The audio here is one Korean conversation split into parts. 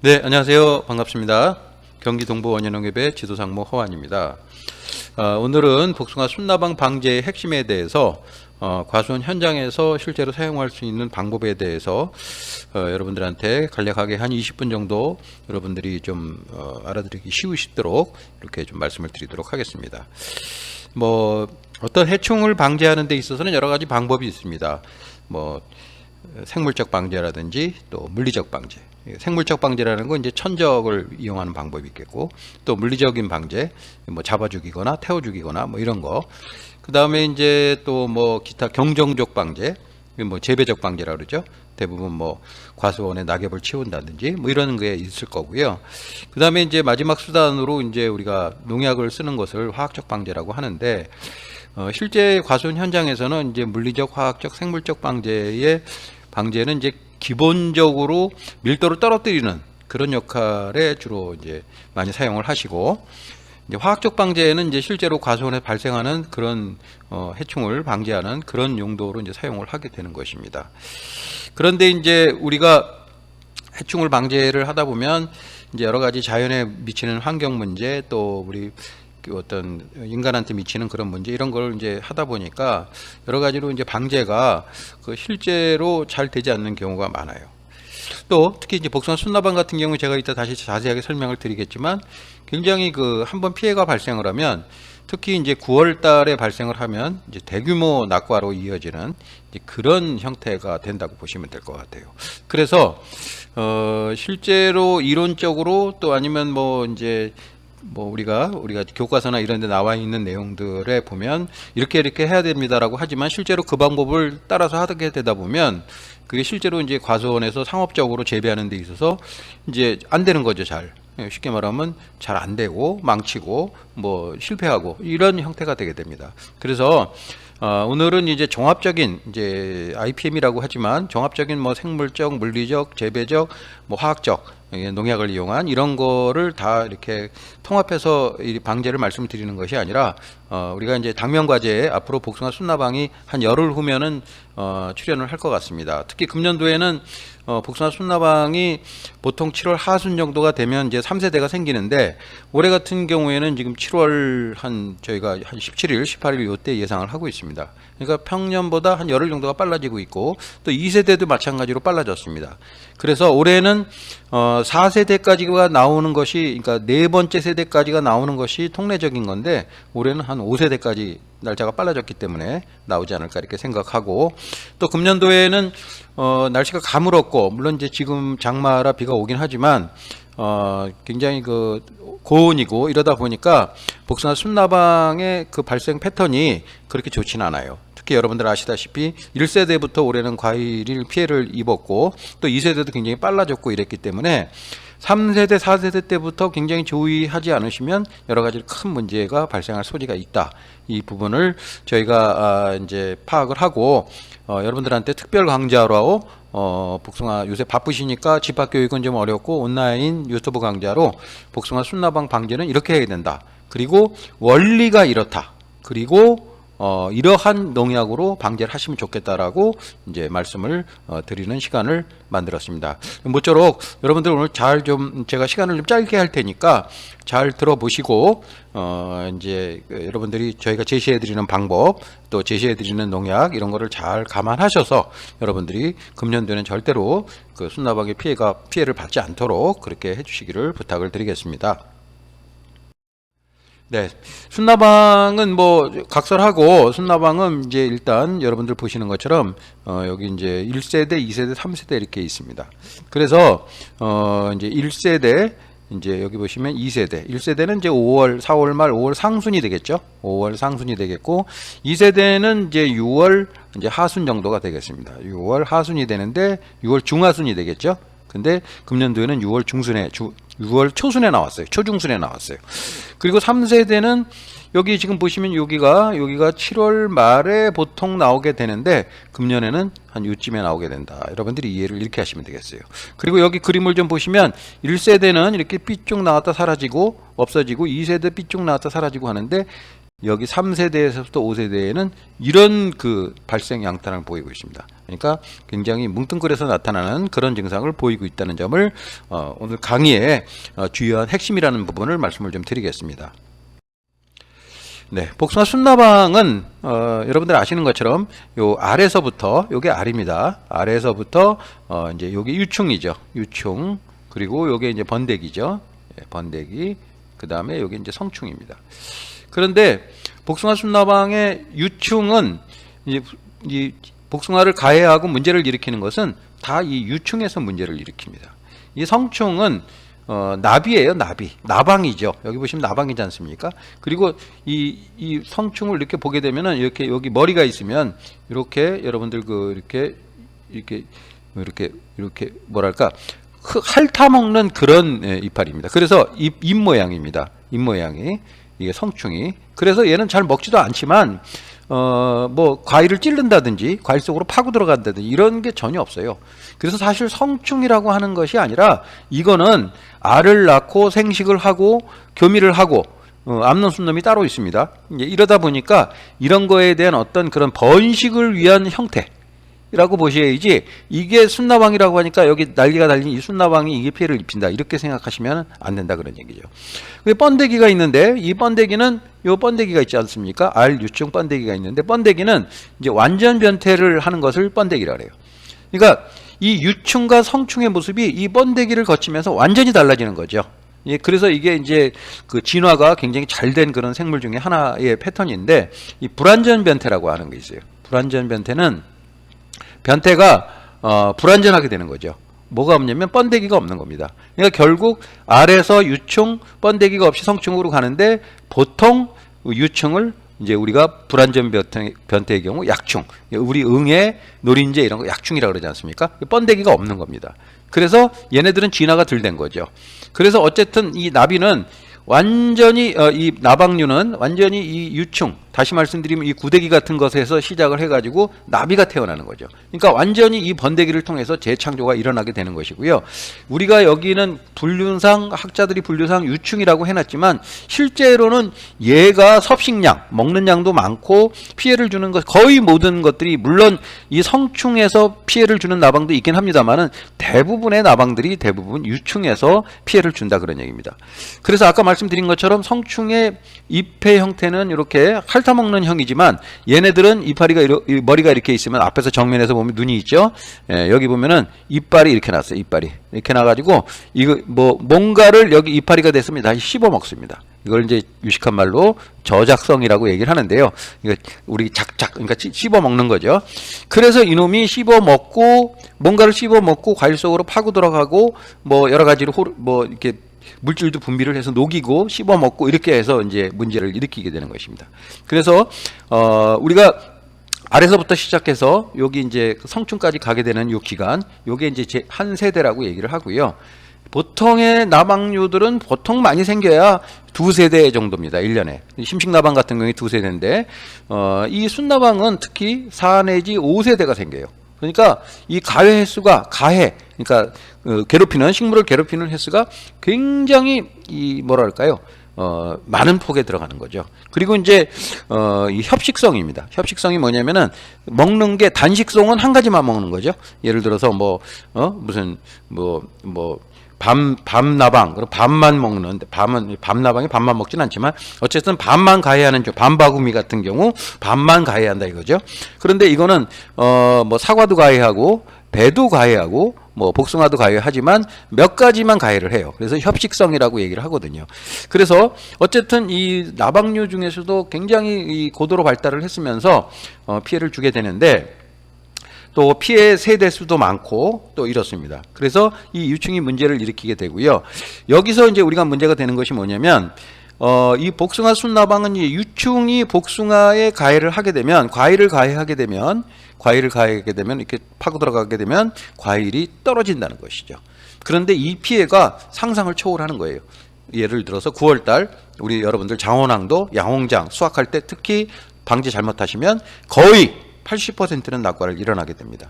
네, 안녕하세요. 반갑습니다. 경기 동부 원예농협의 지도상무 허완입니다. 오늘은 복숭아 순나방 방제의 핵심에 대해서 과수원 현장에서 실제로 사용할 수 있는 방법에 대해서 여러분들한테 간략하게 한 20분 정도 여러분들이 좀 알아들기 쉬우시도록 이렇게 좀 말씀을 드리도록 하겠습니다. 어떤 해충을 방제하는 데 있어서는 여러 가지 방법이 있습니다. 생물적 방제라든지 또 물리적 방제. 생물적 방제라는 건 이제 천적을 이용하는 방법이 있겠고, 또 물리적인 방제, 잡아 죽이거나 태워 죽이거나 이런 거. 그 다음에 이제 또 기타 경정적 방제, 재배적 방제라 그러죠. 대부분 과수원에 낙엽을 치운다든지 이런 게 있을 거고요. 그 다음에 이제 마지막 수단으로 이제 우리가 농약을 쓰는 것을 화학적 방제라고 하는데, 실제 과수원 현장에서는 이제 물리적, 화학적, 생물적 방제는 이제 기본적으로 밀도를 떨어뜨리는 그런 역할에 주로 이제 많이 사용을 하시고, 이제 화학적 방제는 이제 실제로 과수원에 발생하는 그런 해충을 방지하는 그런 용도로 이제 사용을 하게 되는 것입니다. 그런데 이제 우리가 해충을 방제를 하다 보면 이제 여러 가지 자연에 미치는 환경 문제, 또 우리 어떤 인간한테 미치는 그런 문제, 이런 걸 이제 하다 보니까 여러 가지로 이제 방제가 실제로 잘 되지 않는 경우가 많아요. 또 특히 이제 복숭아 순나방 같은 경우 제가 이따 다시 자세하게 설명을 드리겠지만, 굉장히 한번 피해가 발생을 하면, 특히 이제 9월 달에 발생을 하면 이제 대규모 낙과로 이어지는 이제 그런 형태가 된다고 보시면 될 것 같아요. 그래서 실제로 이론적으로, 또 아니면 우리가 교과서나 이런 데 나와 있는 내용들에 보면 이렇게 해야 됩니다라고 하지만, 실제로 그 방법을 따라서 하게 되다 보면 그게 실제로 이제 과수원에서 상업적으로 재배하는 데 있어서 이제 안 되는 거죠. 쉽게 말하면 잘 안 되고 망치고 실패하고 이런 형태가 되게 됩니다. 그래서 오늘은 이제 종합적인 이제 IPM이라고 하지만, 종합적인 생물적, 물리적, 재배적, 화학적 농약을 이용한 이런 거를 다 이렇게 통합해서 이 방제를 말씀드리는 것이 아니라, 우리가 이제 당면 과제에 앞으로 복숭아 순나방이 한 열흘 후면은 출연을 할 것 같습니다. 특히 금년도에는 복숭아 순나방이 보통 7월 하순 정도가 되면 이제 3세대가 생기는데, 올해 같은 경우에는 지금 7월 저희가 한 17일, 18일 요때 예상을 하고 있습니다. 그러니까 평년보다 한 열흘 정도가 빨라지고 있고, 또 2세대도 마찬가지로 빨라졌습니다. 그래서 올해는 4세대까지가 나오는 것이, 그러니까 네 번째 세대까지가 나오는 것이 통례적인 건데, 올해는 한 5세대까지 날짜가 빨라졌기 때문에 나오지 않을까 이렇게 생각하고, 또 금년도에는 날씨가 가물었고, 물론 이제 지금 장마라 비가 오긴 하지만 굉장히 고온이고 이러다 보니까 복숭아 순나방의 발생 패턴이 그렇게 좋지는 않아요. 특히 여러분들 아시다시피 1세대부터 올해는 과일 피해를 입었고, 또 2세대도 굉장히 빨라졌고 이랬기 때문에 3세대, 4세대 때부터 굉장히 주의하지 않으시면 여러 가지 큰 문제가 발생할 소지가 있다. 이 부분을 저희가 이제 파악을 하고, 여러분들한테 특별 강좌로 복숭아 요새 바쁘시니까 집합 교육은 좀 어렵고 온라인 유튜브 강좌로 복숭아 순나방 방제는 이렇게 해야 된다. 그리고 원리가 이렇다. 그리고 이러한 농약으로 방제를 하시면 좋겠다라고 이제 말씀을 드리는 시간을 만들었습니다. 모쪼록 여러분들 오늘 제가 시간을 좀 짧게 할 테니까 잘 들어보시고, 이제 여러분들이 저희가 제시해 드리는 방법, 또 제시해 드리는 농약, 이런 거를 잘 감안하셔서 여러분들이 금년도에는 절대로 순나방의 피해를 받지 않도록 그렇게 해주시기를 부탁을 드리겠습니다. 네, 순나방은 각설하고, 순나방은 이제 일단 여러분들 보시는 것처럼 여기 이제 1세대, 2세대, 3세대 이렇게 있습니다. 그래서 이제 1세대, 이제 여기 보시면 2세대, 1세대는 이제 4월 말 5월 상순이 되겠죠. 5월 상순이 되겠고, 2세대는 이제 6월 이제 하순 정도가 되겠습니다. 6월 하순이 되는데 6월 중하순이 되겠죠. 근데 금년도에는 6월 초순에 나왔어요. 초중순에 나왔어요. 그리고 3세대는 여기 지금 보시면 여기가 7월 말에 보통 나오게 되는데, 금년에는 한 요쯤에 나오게 된다. 여러분들이 이해를 이렇게 하시면 되겠어요. 그리고 여기 그림을 좀 보시면 1세대는 이렇게 삐쭉 나왔다 사라지고 없어지고, 2세대 삐쭉 나왔다 사라지고 하는데, 여기 3세대에서부터 5세대에는 이런 발생 양탄을 보이고 있습니다. 그러니까 굉장히 뭉뚱그려서 나타나는 그런 증상을 보이고 있다는 점을 오늘 강의의 주요한 핵심이라는 부분을 말씀을 좀 드리겠습니다. 네, 복숭아 순나방은 여러분들 아시는 것처럼 요 아래서부터 요게 알입니다. 아래서부터 이제 요게 유충이죠. 유충. 그리고 요게 이제 번데기죠. 예, 번데기. 그다음에 요게 이제 성충입니다. 그런데 복숭아 순나방의 유충은 이제 이 복숭아를 가해하고 문제를 일으키는 것은 다 이 유충에서 문제를 일으킵니다. 이 성충은 나비예요, 나비. 나방이죠. 여기 보시면 나방이지 않습니까? 그리고 이 성충을 이렇게 보게 되면은 이렇게 여기 머리가 있으면 이렇게 여러분들 이렇게 뭐랄까 핥아먹는 그런 이파리입니다. 그래서 입 모양입니다. 입 모양이 이게 성충이. 그래서 얘는 잘 먹지도 않지만 뭐 과일을 찌른다든지 과일 속으로 파고 들어간다든지 이런 게 전혀 없어요. 그래서 사실 성충이라고 하는 것이 아니라 이거는 알을 낳고 생식을 하고 교미를 하고 암놈 순놈이 따로 있습니다. 이제 이러다 보니까 이런 거에 대한 어떤 그런 번식을 위한 형태라고 보셔야지, 이게 순나방이라고 하니까 여기 난리가 달린 이 순나방이 이게 피해를 입힌다 이렇게 생각하시면 안 된다 그런 얘기죠. 번데기가 있는데 이 번데기는 요 번데기가 있지 않습니까? 알 유충 번데기가 있는데 번데기는 이제 완전 변태를 하는 것을 번데기라 그래요. 그러니까 이 유충과 성충의 모습이 이 번데기를 거치면서 완전히 달라지는 거죠. 예, 그래서 이게 이제 그 진화가 굉장히 잘 된 그런 생물 중에 하나의 패턴인데, 이 불완전 변태라고 하는 게 있어요. 불완전 변태는 변태가 불완전하게 되는 거죠. 뭐가 없냐면 번데기가 없는 겁니다. 그러니까 결국 알에서 유충, 번데기가 없이 성충으로 가는데, 보통 유충을 이제 우리가 불완전 변태의 경우 약충, 우리 응애, 노린재 이런 거 약충이라고 그러지 않습니까? 번데기가 없는 겁니다. 그래서 얘네들은 진화가 덜 된 거죠. 그래서 어쨌든 이 나비는 완전히 이 나방류는 완전히 이 유충, 다시 말씀드리면 이 구데기 같은 것에서 시작을 해가지고 나비가 태어나는 거죠. 그러니까 완전히 이 번데기를 통해서 재창조가 일어나게 되는 것이고요. 우리가 여기는 분류상, 학자들이 분류상 유충이라고 해놨지만 실제로는 얘가 섭식량, 먹는 양도 많고 피해를 주는 것, 거의 모든 것들이, 물론 이 성충에서 피해를 주는 나방도 있긴 합니다만은 대부분의 나방들이 대부분 유충에서 피해를 준다 그런 얘기입니다. 그래서 아까 말씀드린 것처럼 성충의 잎의 형태는 이렇게 핥아먹는 형이지만, 얘네들은 머리가 이렇게 있으면 앞에서 정면에서 보면 눈이 있죠. 예, 여기 보면은 이빨이 이렇게 났어요. 이빨이 이렇게 나가지고 이거 뭐 뭔가를 여기 이파리가 됐으면 다시 씹어 먹습니다. 이걸 이제 유식한 말로 저작성이라고 얘기를 하는데요. 이거 우리 그러니까 씹어 먹는 거죠. 그래서 이놈이 씹어 먹고 뭔가를 씹어 먹고 과일 속으로 파고 들어가고 뭐 여러 가지로 뭐 이렇게 물질도 분비를 해서 녹이고 씹어 먹고 이렇게 해서 이제 문제를 일으키게 되는 것입니다. 그래서 우리가 아래서부터 시작해서 여기 이제 성충까지 가게 되는 요 기간, 요게 이제 한 세대라고 얘기를 하고요. 보통의 나방류들은 보통 많이 생겨야 2세대 정도입니다. 1년에. 심식나방 같은 경우에 2세대인데 이 순나방은 특히 4 내지 5세대가 생겨요. 그러니까 이 가해 횟수가 그러니까 괴롭히는, 식물을 괴롭히는 횟수가 굉장히 이 뭐랄까요? 많은 폭에 들어가는 거죠. 그리고 이제 이 협식성입니다. 협식성이 뭐냐면은 먹는 게, 단식성은 한 가지만 먹는 거죠. 예를 들어서 무슨 밤나방, 그리고 밤만 먹는데, 밤나방이 밤만 먹진 않지만 어쨌든 밤만 가해하는 밤바구미 같은 경우 밤만 가해한다 이거죠. 그런데 이거는 뭐 사과도 가해하고 배도 가해하고 뭐 복숭아도 가해하지만 몇 가지만 가해를 해요. 그래서 협식성이라고 얘기를 하거든요. 그래서 어쨌든 이 나방류 중에서도 굉장히 이 고도로 발달을 했으면서 피해를 주게 되는데, 또 피해 세대 수도 많고 또 이렇습니다. 그래서 이 유충이 문제를 일으키게 되고요. 여기서 이제 우리가 문제가 되는 것이 뭐냐면 이 복숭아 순나방은 이 유충이 복숭아에 가해를 하게 되면, 과일을 가해하게 되면 이렇게 파고 들어가게 되면 과일이 떨어진다는 것이죠. 그런데 이 피해가 상상을 초월하는 거예요. 예를 들어서 9월달 우리 여러분들 장원항도 양홍장 수확할 때 특히 방제 잘못하시면 거의 80%는 낙과를 일어나게 됩니다.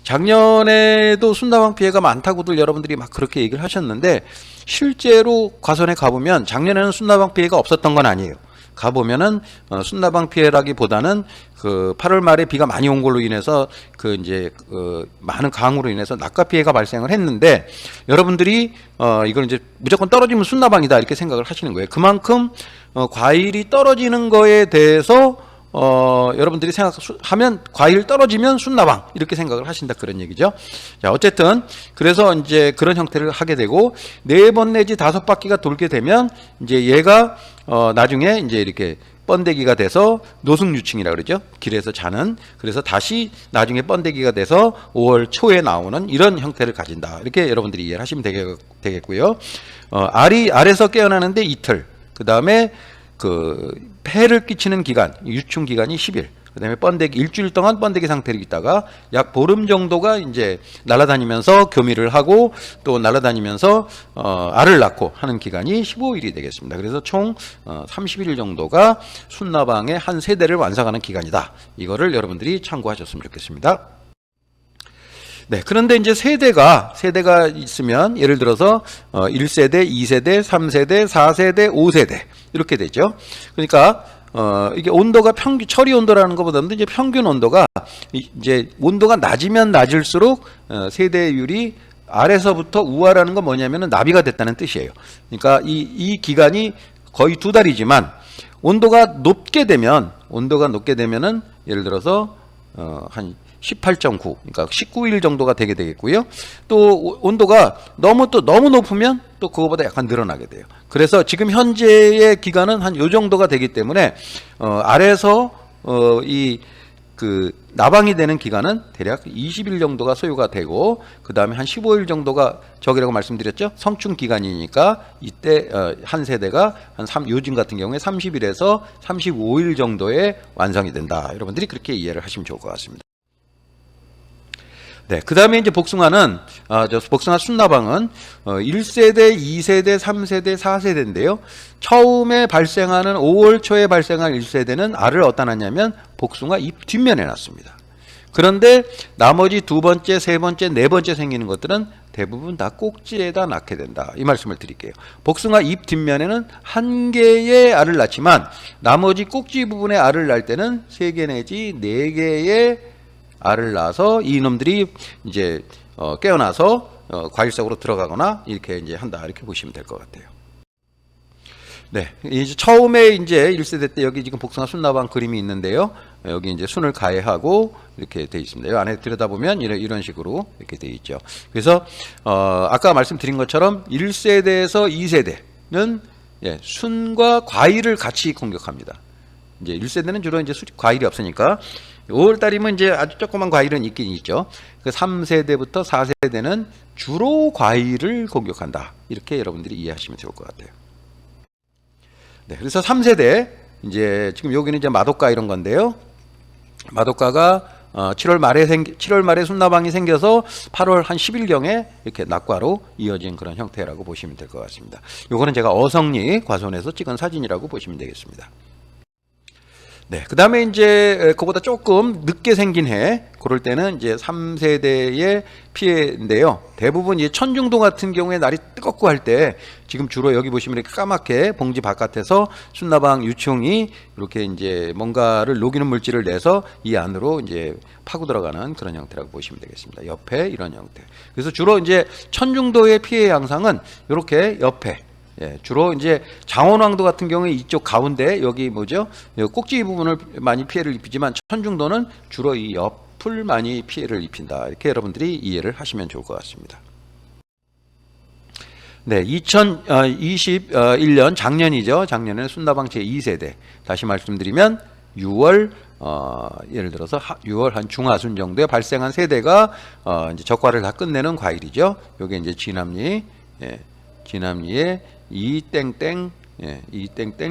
작년에도 순나방 피해가 많다고들 여러분들이 막 그렇게 얘기를 하셨는데, 실제로 과선에 가보면 작년에는 순나방 피해가 없었던 건 아니에요. 가보면은 순나방 피해라기보다는 그 8월 말에 비가 많이 온 걸로 인해서 그 이제 많은 강우로 인해서 낙과 피해가 발생을 했는데, 여러분들이 이걸 이제 무조건 떨어지면 순나방이다 이렇게 생각을 하시는 거예요. 그만큼 과일이 떨어지는 거에 대해서 여러분들이 생각하면 과일 떨어지면 순나방 이렇게 생각을 하신다 그런 얘기죠. 자, 어쨌든 그래서 이제 그런 형태를 하게 되고 4번 내지 5바퀴가 돌게 되면 이제 얘가 나중에 이제 이렇게 번데기가 돼서 노숙유충이라 그러죠. 길에서 자는. 그래서 다시 나중에 번데기가 돼서 5월 초에 나오는 이런 형태를 가진다. 이렇게 여러분들이 이해를 하시면 되겠고요. 알에서 깨어나는데 이틀. 그 다음에 그 폐를 끼치는 기간, 유충 기간이 10일. 그 다음에 번데기, 일주일 동안 번데기 상태로 있다가 약 보름 정도가 이제 날아다니면서 교미를 하고 또 날아다니면서 알을 낳고 하는 기간이 15일이 되겠습니다. 그래서 총 30일 정도가 순나방의 한 세대를 완성하는 기간이다. 이거를 여러분들이 참고하셨으면 좋겠습니다. 네, 그런데 이제 세대가 있으면 예를 들어서 1세대, 2세대, 3세대, 4세대, 5세대 이렇게 되죠. 그러니까 이게 온도가 처리 온도라는 것보다는 이제 평균 온도가 이제 온도가 낮으면 낮을수록 세대율이 아래서부터 우하라는 건 뭐냐면은 나비가 됐다는 뜻이에요. 그러니까 이 기간이 거의 2달이지만 온도가 높게 되면은 예를 들어서 한 18.9, 그러니까 19일 정도가 되게 되겠고요. 또 온도가 너무 높으면 또 그거보다 약간 늘어나게 돼요. 그래서 지금 현재의 기간은 한 요 정도가 되기 때문에 아래에서 그 나방이 되는 기간은 대략 20일 정도가 소요가 되고, 그 다음에 한 15일 정도가 저기라고 말씀드렸죠. 성충 기간이니까 이때 한 세대가 요즘 같은 경우에 30일에서 35일 정도에 완성이 된다. 여러분들이 그렇게 이해를 하시면 좋을 것 같습니다. 네, 그 다음에 이제 복숭아는, 복숭아 순나방은 1세대, 2세대, 3세대, 4세대인데요. 처음에 발생하는 5월 초에 발생한 1세대는 알을 어디다 놨냐면 복숭아 잎 뒷면에 놨습니다. 그런데 나머지 2번째, 3번째, 4번째 생기는 것들은 대부분 다 꼭지에다 낳게 된다. 이 말씀을 드릴게요. 복숭아 잎 뒷면에는 1개의 알을 낳지만 나머지 꼭지 부분에 알을 낳을 때는 3개 내지 4개의 알을 낳아서 이놈들이 이제 깨어나서 과일 속으로 들어가거나 이렇게 이제 한다, 이렇게 보시면 될 것 같아요. 네, 이제 처음에 이제 1세대 때 여기 지금 복숭아 순나방 그림이 있는데요. 여기 이제 순을 가해하고 이렇게 돼 있습니다. 이 안에 들여다보면 이런 식으로 이렇게 돼 있죠. 그래서 아까 말씀드린 것처럼 1세대에서 2세대는 순과 과일을 같이 공격합니다. 이제 1세대는 주로 이제 과일이 없으니까 5월달이면 이제 아주 조그만 과일은 있긴 있죠. 그 3세대부터 4세대는 주로 과일을 공격한다. 이렇게 여러분들이 이해하시면 좋을 것 같아요. 네, 그래서 3세대, 이제 지금 여기는 이제 마도카 이런 건데요. 마도카가 7월 말에 순나방이 생겨서 8월 한 10일경에 이렇게 낙과로 이어진 그런 형태라고 보시면 될 것 같습니다. 요거는 제가 어성리 과수원에서 찍은 사진이라고 보시면 되겠습니다. 네, 그 다음에 이제 그보다 조금 늦게 생긴 해, 그럴 때는 이제 3세대의 피해인데요. 대부분 이제 천중도 같은 경우에 날이 뜨겁고 할 때 지금 주로 여기 보시면 이렇게 까맣게 봉지 바깥에서 순나방 유충이 이렇게 이제 뭔가를 녹이는 물질을 내서 이 안으로 이제 파고 들어가는 그런 형태라고 보시면 되겠습니다. 옆에 이런 형태. 그래서 주로 이제 천중도의 피해 양상은 이렇게 옆에, 주로 이제 장원왕도 같은 경우에 이쪽 가운데 여기 뭐죠? 꼭지 부분을 많이 피해를 입히지만 천중도는 주로 이 옆을 많이 피해를 입힌다. 이렇게 여러분들이 이해를 하시면 좋을 것 같습니다. 네, 2021년 작년이죠. 작년에는 순나방 제2세대. 다시 말씀드리면 6월 예를 들어서 6월 한 중하순 정도에 발생한 세대가 이제 적과를 다 끝내는 과일이죠. 요게 이제 지남리, 지남리의 이땡땡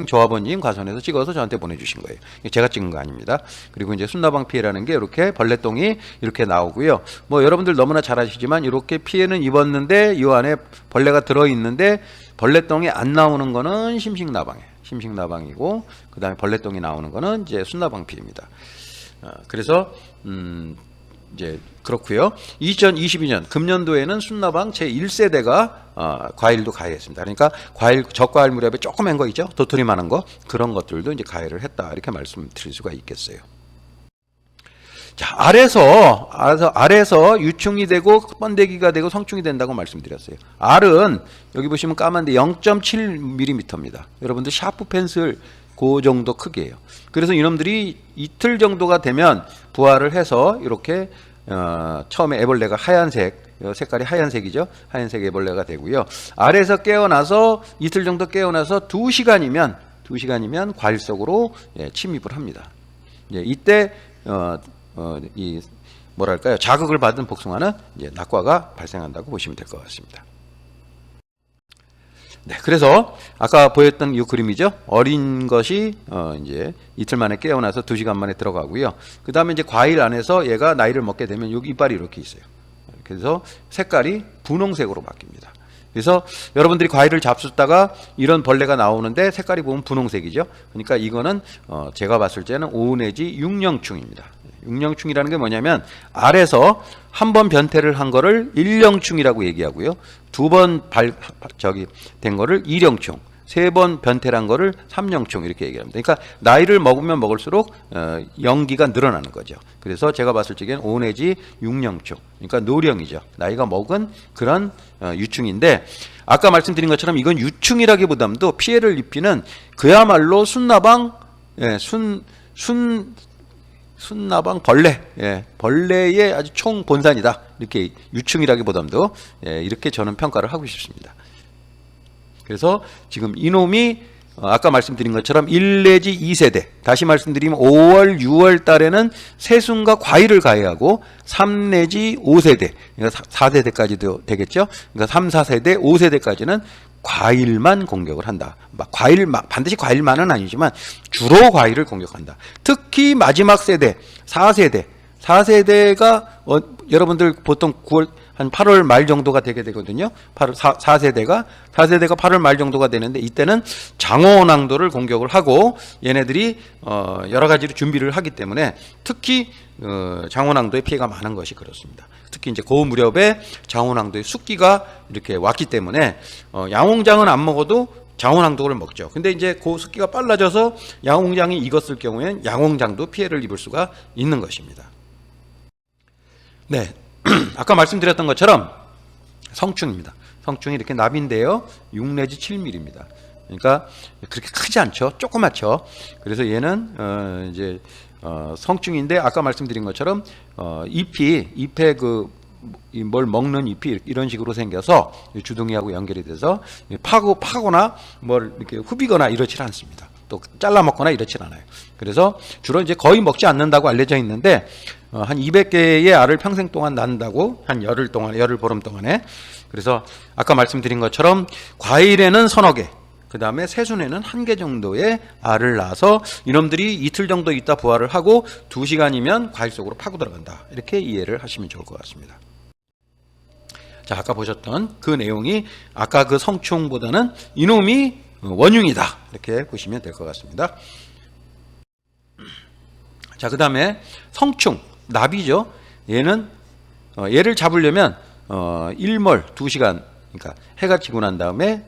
조합원님 과수원에서 찍어서 저한테 보내주신 거예요. 제가 찍은 거 아닙니다. 그리고 이제 순나방 피해라는 게 이렇게 벌레똥이 이렇게 나오고요. 뭐 여러분들 너무나 잘 아시지만 이렇게 피해는 입었는데 이 안에 벌레가 들어있는데 벌레똥이 안 나오는 거는 심식나방이고 그 다음에 벌레똥이 나오는 거는 이제 순나방 피해입니다. 그래서 이제 그렇고요. 2022년 금년도에는 순나방 제1세대가 과일도 가해했습니다. 그러니까 적과일 무렵에 조그만 거 있죠. 도토리만한 거 그런 것들도 이제 가해를 했다 이렇게 말씀드릴 수가 있겠어요. 자, 알에서 유충이 되고 번데기가 되고 성충이 된다고 말씀드렸어요. 알은 여기 보시면 까만데 0.7mm입니다. 여러분들 샤프 펜슬 그 정도 크기예요. 그래서 이놈들이 이틀 정도가 되면 부화를 해서 이렇게 처음에 애벌레가 하얀색 색깔이 하얀색이죠. 하얀색 애벌레가 되고요. 알에서 깨어나서 이틀 정도 깨어나서 2시간이면 과일 속으로 침입을 합니다. 이때 이 뭐랄까요, 자극을 받은 복숭아는 이제 낙과가 발생한다고 보시면 될 것 같습니다. 네, 그래서 아까 보였던 이 그림이죠. 어린 것이 이제 이틀 만에 깨어나서 2시간 만에 들어가고요. 그 다음에 이제 과일 안에서 얘가 나이를 먹게 되면 여기 이빨이 이렇게 있어요. 그래서 색깔이 분홍색으로 바뀝니다. 그래서 여러분들이 과일을 잡수다가 이런 벌레가 나오는데 색깔이 보면 분홍색이죠. 그러니까 이거는 제가 봤을 때는 5 내지 6령충입니다. 6령충이라는 게 뭐냐면 알에서 한 번 변태를 한 거를 1령충이라고 얘기하고요. 2번 된 거를 2령충, 3번 변태를 한 거를 3령충 이렇게 얘기합니다. 그러니까 나이를 먹으면 먹을수록 연기가 늘어나는 거죠. 그래서 제가 봤을 적엔 5 내지 6령충, 그러니까 노령이죠. 나이가 먹은 그런 유충인데 아까 말씀드린 것처럼 이건 유충이라기보다도 피해를 입히는 그야말로 순나방 순나방 벌레, 벌레의 아주 총본산이다. 이렇게 유충이라기보다도 이렇게 저는 평가를 하고 싶습니다. 그래서 지금 이놈이 아까 말씀드린 것처럼 1 내지 2세대, 다시 말씀드리면 5월, 6월 달에는 새순과 과일을 가해하고 3 내지 5세대, 그러니까 4세대까지도 되겠죠. 그러니까 3, 4세대, 5세대까지는 과일만 공격을 한다. 반드시 과일만은 아니지만 주로 과일을 공격한다. 특히 마지막 세대, 4세대가 여러분들 보통 9월 한 8월 말 정도가 되게 되거든요. 4세대가 8월 말 정도가 되는데 이때는 장어낭도를 공격을 하고 얘네들이 여러 가지로 준비를 하기 때문에 특히 장어낭도의 피해가 많은 것이 그렇습니다. 특히 이제 그 무렵에 장어낭도의 숫기가 이렇게 왔기 때문에 양홍장은 안 먹어도 장어낭도를 먹죠. 근데 이제 그 숫기가 빨라져서 양홍장이 익었을 경우에는 양홍장도 피해를 입을 수가 있는 것입니다. 네. 아까 말씀드렸던 것처럼 성충입니다. 성충이 이렇게 납인데요. 6 내지 7mm입니다. 그러니까 그렇게 크지 않죠. 조그맣죠. 그래서 얘는 이제 성충인데 아까 말씀드린 것처럼 잎에 뭘 먹는 잎이 이런 식으로 생겨서 주둥이하고 연결이 돼서 파거나 뭘 이렇게 후비거나 이렇지 않습니다. 또 잘라 먹거나 이렇지 않아요. 그래서 주로 이제 거의 먹지 않는다고 알려져 있는데 한 200개의 알을 평생 동안 낳는다고 한 열흘 보름 동안에. 그래서 아까 말씀드린 것처럼 과일에는 서너 개, 그 다음에 새순에는 1개 정도의 알을 낳아서 이놈들이 이틀 정도 있다 부화를 하고 2시간이면 과일 속으로 파고 들어간다. 이렇게 이해를 하시면 좋을 것 같습니다. 자, 아까 보셨던 그 내용이 아까 그 성충보다는 이놈이 원흉이다. 이렇게 보시면 될 것 같습니다. 자, 그 다음에 성충, 나비죠. 얘를 잡으려면 일몰 2시간, 그러니까 해가 지고 난 다음에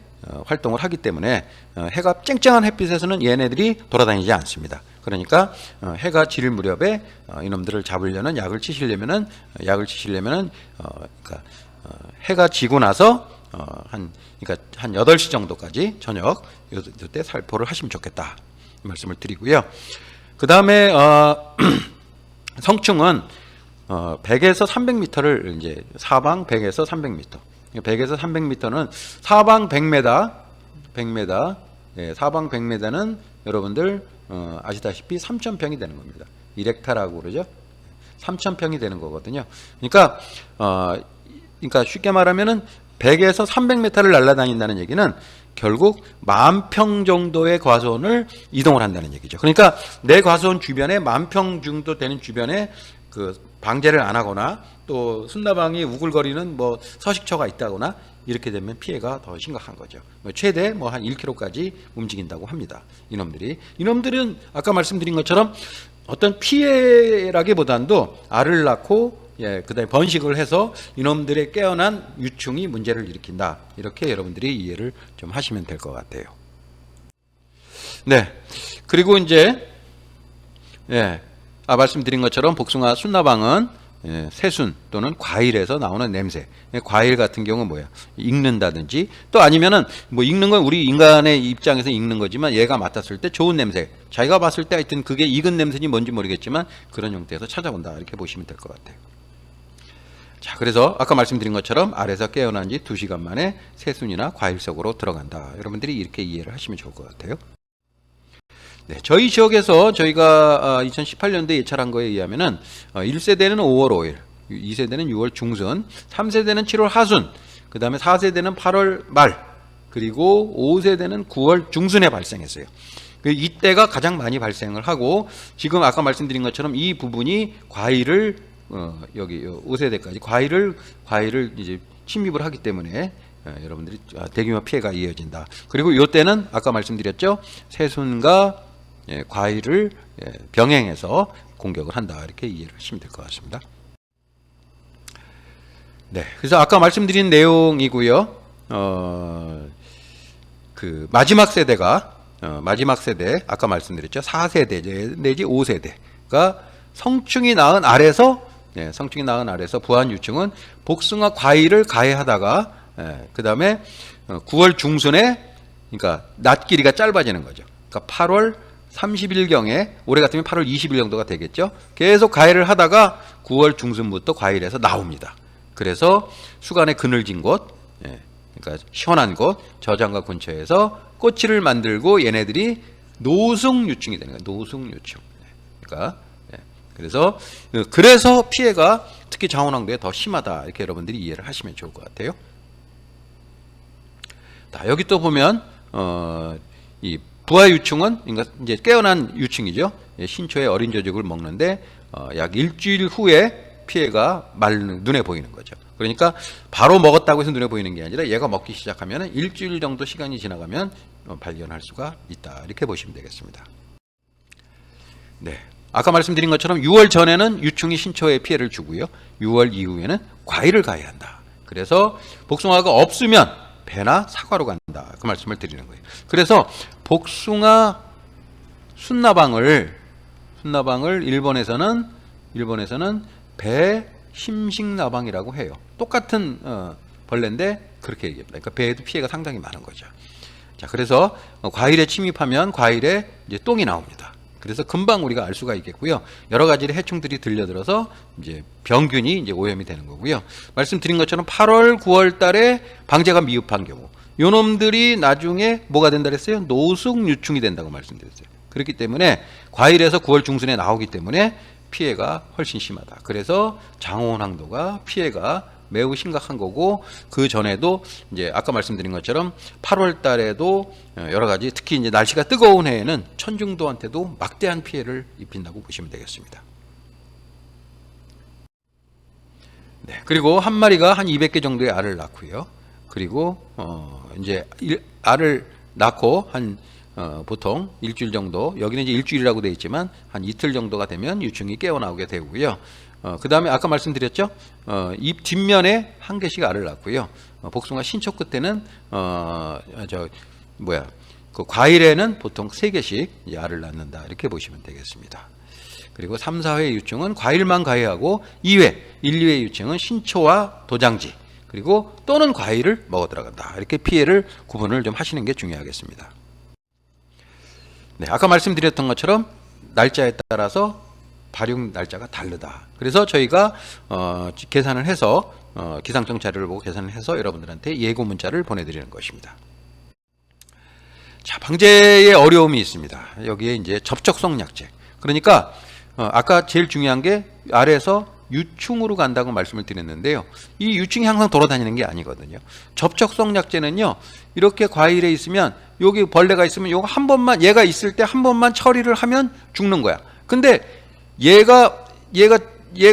활동을 하기 때문에 해가 쨍쨍한 햇빛에서는 얘네들이 돌아다니지 않습니다. 그러니까 해가 질 무렵에 이놈들을 잡으려는 약을 치시려면은 그러니까 해가 지고 나서 한 8시 정도까지 저녁 이때 살포를 하시면 좋겠다 이 말씀을 드리고요. 그 다음에 성충은 100에서 300m를 이제 사방 100에서 300m, 100에서 300m는 사방 100m, 사방 100m는 여러분들 아시다시피 3,000평이 되는 겁니다. 1헥타라고 그러죠. 3,000평이 되는 거거든요. 그러니까 쉽게 말하면은 100에서 300m를 날아다닌다는 얘기는 결국 10,000평 정도의 과수원을 이동을 한다는 얘기죠. 그러니까 내 과수원 주변에 10,000평 정도 되는 주변에 그 방제를 안 하거나 또 순나방이 우글거리는 뭐 서식처가 있다거나 이렇게 되면 피해가 더 심각한 거죠. 최대 한 1km까지 움직인다고 합니다. 이놈들은 아까 말씀드린 것처럼 어떤 피해라기보단도 알을 낳고 그다음에 번식을 해서 이놈들의 깨어난 유충이 문제를 일으킨다. 이렇게 여러분들이 이해를 좀 하시면 될 것 같아요. 네. 그리고 이제 말씀드린 것처럼 복숭아 순나방은 새순 또는 과일에서 나오는 냄새. 과일 같은 경우는 뭐야? 익는다든지 또 아니면은 뭐 익는 건 우리 인간의 입장에서 익는 거지만 얘가 맡았을 때 좋은 냄새. 자기가 봤을 때 하여튼 그게 익은 냄새인지 뭔지 모르겠지만 그런 형태에서 찾아온다. 이렇게 보시면 될 것 같아요. 자, 그래서 아까 말씀드린 것처럼 알에서 깨어난 지 2시간 만에 새순이나 과일 속으로 들어간다. 여러분들이 이렇게 이해를 하시면 좋을 것 같아요. 네, 저희 지역에서 저희가 2018년도에 예찰한 거에 의하면은 1세대는 5월 5일, 2세대는 6월 중순, 3세대는 7월 하순, 그 다음에 4세대는 8월 말, 그리고 5세대는 9월 중순에 발생했어요. 이때가 가장 많이 발생을 하고 지금 아까 말씀드린 것처럼 이 부분이 과일을 여기 5세대까지 과일을 이제 침입을 하기 때문에 여러분들이 대규모 피해가 이어진다. 그리고 이때는 아까 말씀드렸죠, 새순과 과일을 병행해서 공격을 한다. 이렇게 이해를 하시면 될 것 같습니다. 네, 그래서 아까 말씀드린 내용이고요. 그 마지막 세대가 마지막 세대 아까 말씀드렸죠. 4세대 내지 5세대가 성충이 낳은 알에서 부한 유충은 복숭아 과일을 가해하다가 그 다음에 9월 중순에 그러니까 낮 길이가 짧아지는 거죠. 그러니까 8월 30일경에 올해 같으면 8월 20일 정도가 되겠죠. 계속 가해를 하다가 9월 중순부터 과일에서 나옵니다. 그래서 수간에 그늘진 곳, 그러니까 시원한 곳, 저장과 근처에서 꼬치를 만들고 얘네들이 노숙유충이 되는 거예요. 노숙유충. 그러니까 그래서 피해가 특히 장원항도에 더 심하다. 이렇게 여러분들이 이해를 하시면 좋을 것 같아요. 자, 여기 또 보면 이 부하유충은 그러니까 이제 깨어난 유충이죠. 신초의 어린 젖육을 먹는데 약 일주일 후에 피해가 눈에 보이는 거죠. 그러니까 바로 먹었다고 해서 눈에 보이는 게 아니라 얘가 먹기 시작하면 일주일 정도 시간이 지나가면 발견할 수가 있다. 이렇게 보시면 되겠습니다. 네, 아까 말씀드린 것처럼 6월 전에는 유충이 신초에 피해를 주고요. 6월 이후에는 과일을 가해한다. 그래서 복숭아가 없으면 배나 사과로 간다. 그 말씀을 드리는 거예요. 그래서 복숭아 순나방을 일본에서는 배 심식나방이라고 해요. 똑같은 벌레인데 그렇게 얘기합니다. 그러니까 배에도 피해가 상당히 많은 거죠. 자, 그래서 과일에 침입하면 과일에 이제 똥이 나옵니다. 그래서 금방 우리가 알 수가 있겠고요. 여러 가지 해충들이 들려들어서 이제 병균이 이제 오염이 되는 거고요. 말씀드린 것처럼 8월, 9월 달에 방제가 미흡한 경우, 요놈들이 나중에 뭐가 된다 그랬어요? 노숙유충이 된다고 말씀드렸어요. 그렇기 때문에 과일에서 9월 중순에 나오기 때문에 피해가 훨씬 심하다. 그래서 장원항도가 피해가 매우 심각한 거고, 그 전에도 이제 아까 말씀드린 것처럼 8월 달에도 여러 가지 특히 이제 날씨가 뜨거운 해에는 천중도한테도 막대한 피해를 입힌다고 보시면 되겠습니다. 네, 그리고 한 마리가 한 200개 정도의 알을 낳고요. 그리고 이제 알을 낳고 한 보통 일주일 정도, 여기는 이제 일주일이라고 되어 있지만 한 이틀 정도가 되면 유충이 깨어나오게 되고요. 그 다음에 아까 말씀드렸죠. 잎 뒷면에 한 개씩 알을 낳고요. 복숭아 신초 끝에는 그 과일에는 보통 3개씩 이제 알을 낳는다. 이렇게 보시면 되겠습니다. 그리고 3, 4회 유충은 과일만 가해하고 2회, 1, 2회 유충은 신초와 도장지 그리고 또는 과일을 먹어 들어간다. 이렇게 피해를 구분을 좀 하시는 게 중요하겠습니다. 네, 아까 말씀드렸던 것처럼 날짜에 따라서 발육 날짜가 다르다. 그래서 저희가 계산을 해서 기상청 자료를 보고 계산을 해서 여러분들한테 예고 문자를 보내드리는 것입니다. 자, 방제에 어려움이 있습니다. 여기에 이제 접촉성 약제. 그러니까 아까 제일 중요한 게 알에서 유충으로 간다고 말씀을 드렸는데요. 이 유충이 항상 돌아다니는 게 아니거든요. 접촉성 약제는요, 이렇게 과일에 있으면 여기 벌레가 있으면 요거 한 번만, 얘가 있을 때 한 번만 처리를 하면 죽는 거야. 근데 얘가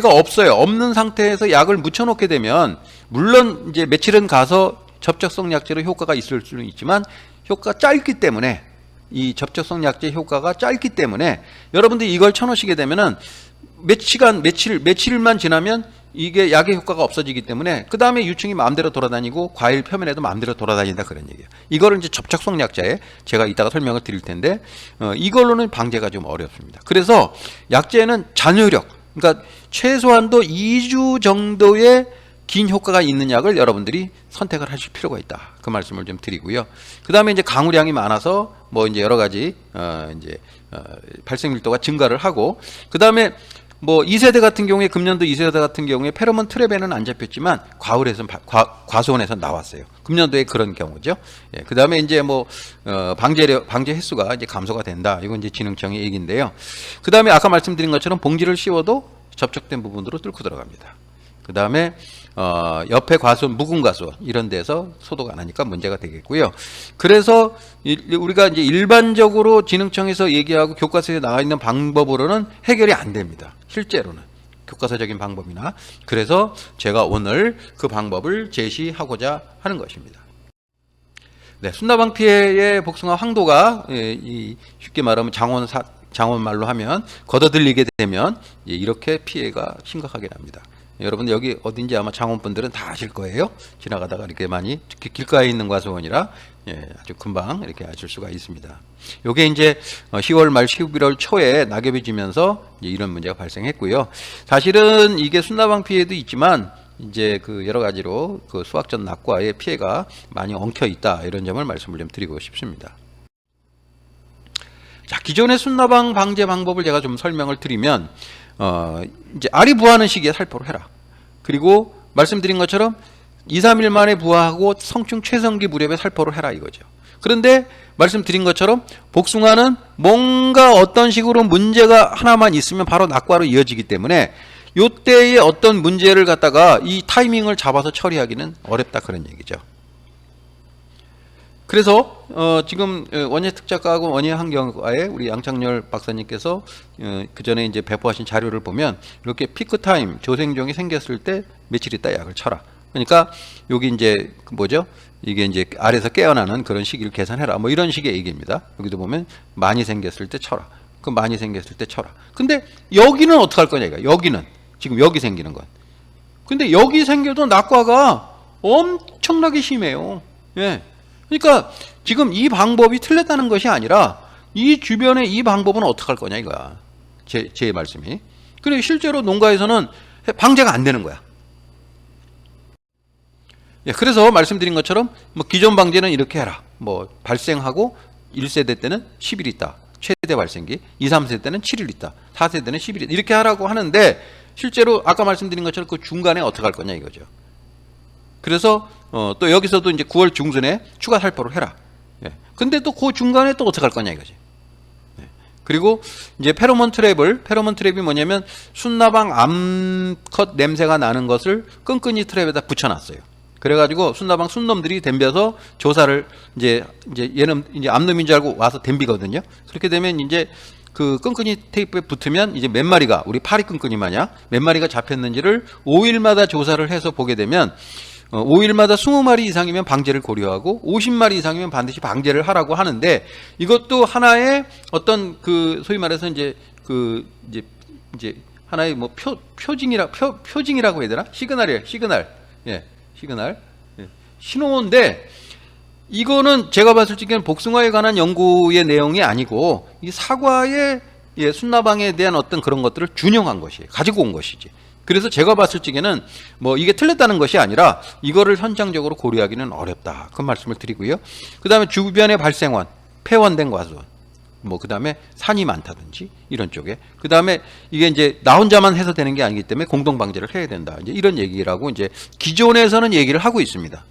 없어요. 없는 상태에서 약을 묻혀놓게 되면 물론 이제 며칠은 가서 접촉성 약제로 효과가 있을 수는 있지만 효과가 짧기 때문에, 이 접촉성 약제 효과가 짧기 때문에 여러분들이 이걸 쳐놓으시게 되면은 며칠만 지나면 이게 약의 효과가 없어지기 때문에 그 다음에 유충이 마음대로 돌아다니고 과일 표면에도 마음대로 돌아다닌다 그런 얘기예요. 이거를 이제 접촉성 약자에 제가 이따가 설명을 드릴 텐데 이걸로는 방제가 좀 어렵습니다. 그래서 약제는 잔여력, 그러니까 최소한도 2주 정도의 긴 효과가 있는 약을 여러분들이 선택을 하실 필요가 있다. 그 말씀을 좀 드리고요. 그 다음에 이제 강우량이 많아서 뭐 이제 여러 가지 발생 밀도가 증가를 하고, 그 다음에 뭐 2세대 같은 경우에 금년도 2세대 같은 경우에 페로몬 트랩에는 안 잡혔지만 과수원에서 나왔어요. 금년도에 그런 경우죠. 예, 그 다음에 이제 뭐 방제 횟수가 이제 감소가 된다. 이건 이제 지능청의 얘기인데요. 그 다음에 아까 말씀드린 것처럼 봉지를 씌워도 접촉된 부분으로 뚫고 들어갑니다. 그 다음에 옆에 과수원, 묵은 과수원 이런 데서 소독 안 하니까 문제가 되겠고요. 그래서 우리가 이제 일반적으로 지능청에서 얘기하고 교과서에 나와 있는 방법으로는 해결이 안 됩니다. 실제로는 교과서적인 방법이나. 그래서 제가 오늘 그 방법을 제시하고자 하는 것입니다. 네, 순나방 피해의 복숭아 황도가 쉽게 말하면 장원 말로 하면 걷어들리게 되면 이렇게 피해가 심각하게 납니다. 여러분 여기 어딘지 아마 장원분들은 다 아실 거예요. 지나가다가 이렇게 많이, 특히 길가에 있는 과수원이라 아주 금방 이렇게 아실 수가 있습니다. 요게 이제 10월 말 11월 초에 낙엽이 지면서 이런 문제가 발생했고요. 사실은 이게 순나방 피해도 있지만 이제 그 여러 가지로 그 수확전 낙과의 피해가 많이 엉켜 있다, 이런 점을 말씀을 좀 드리고 싶습니다. 자, 기존의 순나방 방제 방법을 제가 좀 설명을 드리면 이제 알이 부화하는 시기에 살포를 해라. 그리고 말씀드린 것처럼 2, 3일 만에 부화하고 성충 최성기 무렵에 살포를 해라 이거죠. 그런데 말씀드린 것처럼 복숭아는 뭔가 어떤 식으로 문제가 하나만 있으면 바로 낙과로 이어지기 때문에 요때에 어떤 문제를 갖다가 이 타이밍을 잡아서 처리하기는 어렵다, 그런 얘기죠. 그래서 지금 원예특작과학원 원예환경과의 우리 양창렬 박사님께서 그 전에 이제 배포하신 자료를 보면 이렇게 피크 타임 조생종이 생겼을 때 며칠 있다 약을 쳐라. 그러니까 여기 이제 뭐죠? 이게 이제 알에서 깨어나는 그런 시기를 계산해라. 뭐 이런 식의 얘기입니다. 여기도 보면 많이 생겼을 때 쳐라. 그 많이 생겼을 때 쳐라. 근데 여기는 어떻게 할 거냐 이거. 여기는 지금 여기 생기는 건. 근데 여기 생겨도 낙과가 엄청나게 심해요. 예. 그러니까 지금 이 방법이 틀렸다는 것이 아니라 이 주변에 이 방법은 어떻게 할 거냐 이거야. 제 말씀이. 그리고 실제로 농가에서는 방제가 안 되는 거야. 예, 그래서 말씀드린 것처럼 뭐 기존 방제는 이렇게 해라. 뭐 발생하고 1세대 때는 10일 있다. 최대 발생기. 2, 3세대 때는 7일 있다. 4세대는 10일 있다. 이렇게 하라고 하는데 실제로 아까 말씀드린 것처럼 그 중간에 어떻게 할 거냐 이거죠. 그래서 또 여기서도 이제 9월 중순에 추가 살포를 해라. 예. 근데 또 그 중간에 또 어떻게 할 거냐 이거지. 예. 그리고 이제 페로몬 트랩이 뭐냐면 순나방 암컷 냄새가 나는 것을 끈끈이 트랩에다 붙여놨어요. 그래가지고 순나방 순놈들이 덤벼서 조사를 이제 얘는 이제 암놈인 줄 알고 와서 덤비거든요. 그렇게 되면 이제 그 끈끈이 테이프에 붙으면 이제 몇 마리가, 우리 파리 끈끈이 마냥 몇 마리가 잡혔는지를 5일마다 조사를 해서 보게 되면 5일마다 20마리 이상이면 방제를 고려하고 50마리 이상이면 반드시 방제를 하라고 하는데, 이것도 하나의 어떤 그 소위 말해서 이제 하나의 뭐 표징이라고 해야 되나? 시그널이에요. 시그널. 예. 시그널. 예. 신호인데 이거는 제가 봤을 적에는 복숭아에 관한 연구의 내용이 아니고 이 사과의 순나방에 대한 어떤 그런 것들을 준용한 것이에요. 가지고 온 것이지. 그래서 제가 봤을 적에는 뭐 이게 틀렸다는 것이 아니라 이거를 현장적으로 고려하기는 어렵다. 그 말씀을 드리고요. 그 다음에 주변의 발생원, 폐원된 과수원, 뭐 그 다음에 산이 많다든지 이런 쪽에, 그 다음에 이게 이제 나 혼자만 해서 되는 게 아니기 때문에 공동 방제를 해야 된다. 이제 이런 얘기라고 이제 기존에서는 얘기를 하고 있습니다.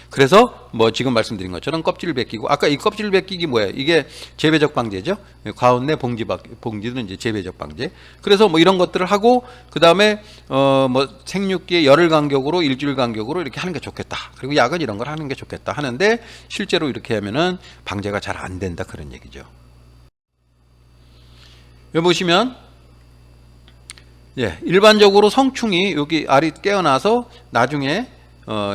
그래서 뭐 지금 말씀드린 것처럼 껍질을 벗기고, 아까 이 껍질을 벗기기 뭐예요? 이게 재배적 방제죠. 과운내 봉지는 이제 재배적 방제. 그래서 뭐 이런 것들을 하고 그 다음에 뭐 생육기에 열흘 간격으로 일주일 간격으로 이렇게 하는 게 좋겠다. 그리고 약은 이런 걸 하는 게 좋겠다 하는데 실제로 이렇게 하면은 방제가 잘 안 된다, 그런 얘기죠. 여기 보시면 일반적으로 성충이 여기 알이 깨어나서 나중에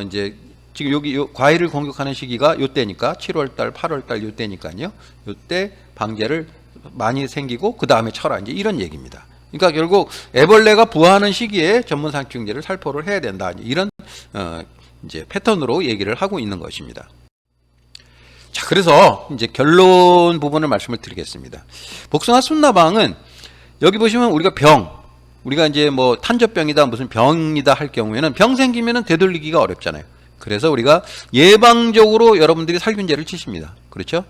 이제 지금 여기 과일을 공격하는 시기가 요때니까 7월달, 8월달 요때니까요. 요때 방제를 많이 생기고 그 다음에 쳐라, 이제 이런 얘기입니다. 그러니까 결국 애벌레가 부화하는 시기에 전문사항충제를 살포를 해야 된다. 이런 이제 패턴으로 얘기를 하고 있는 것입니다. 자, 그래서 이제 결론 부분을 말씀을 드리겠습니다. 복숭아 순나방은 여기 보시면 우리가 이제 뭐 탄저병이다 무슨 병이다 할 경우에는 병 생기면은 되돌리기가 어렵잖아요. 그래서 우리가 예방적으로 여러분들이 살균제를 치십니다. 그렇죠?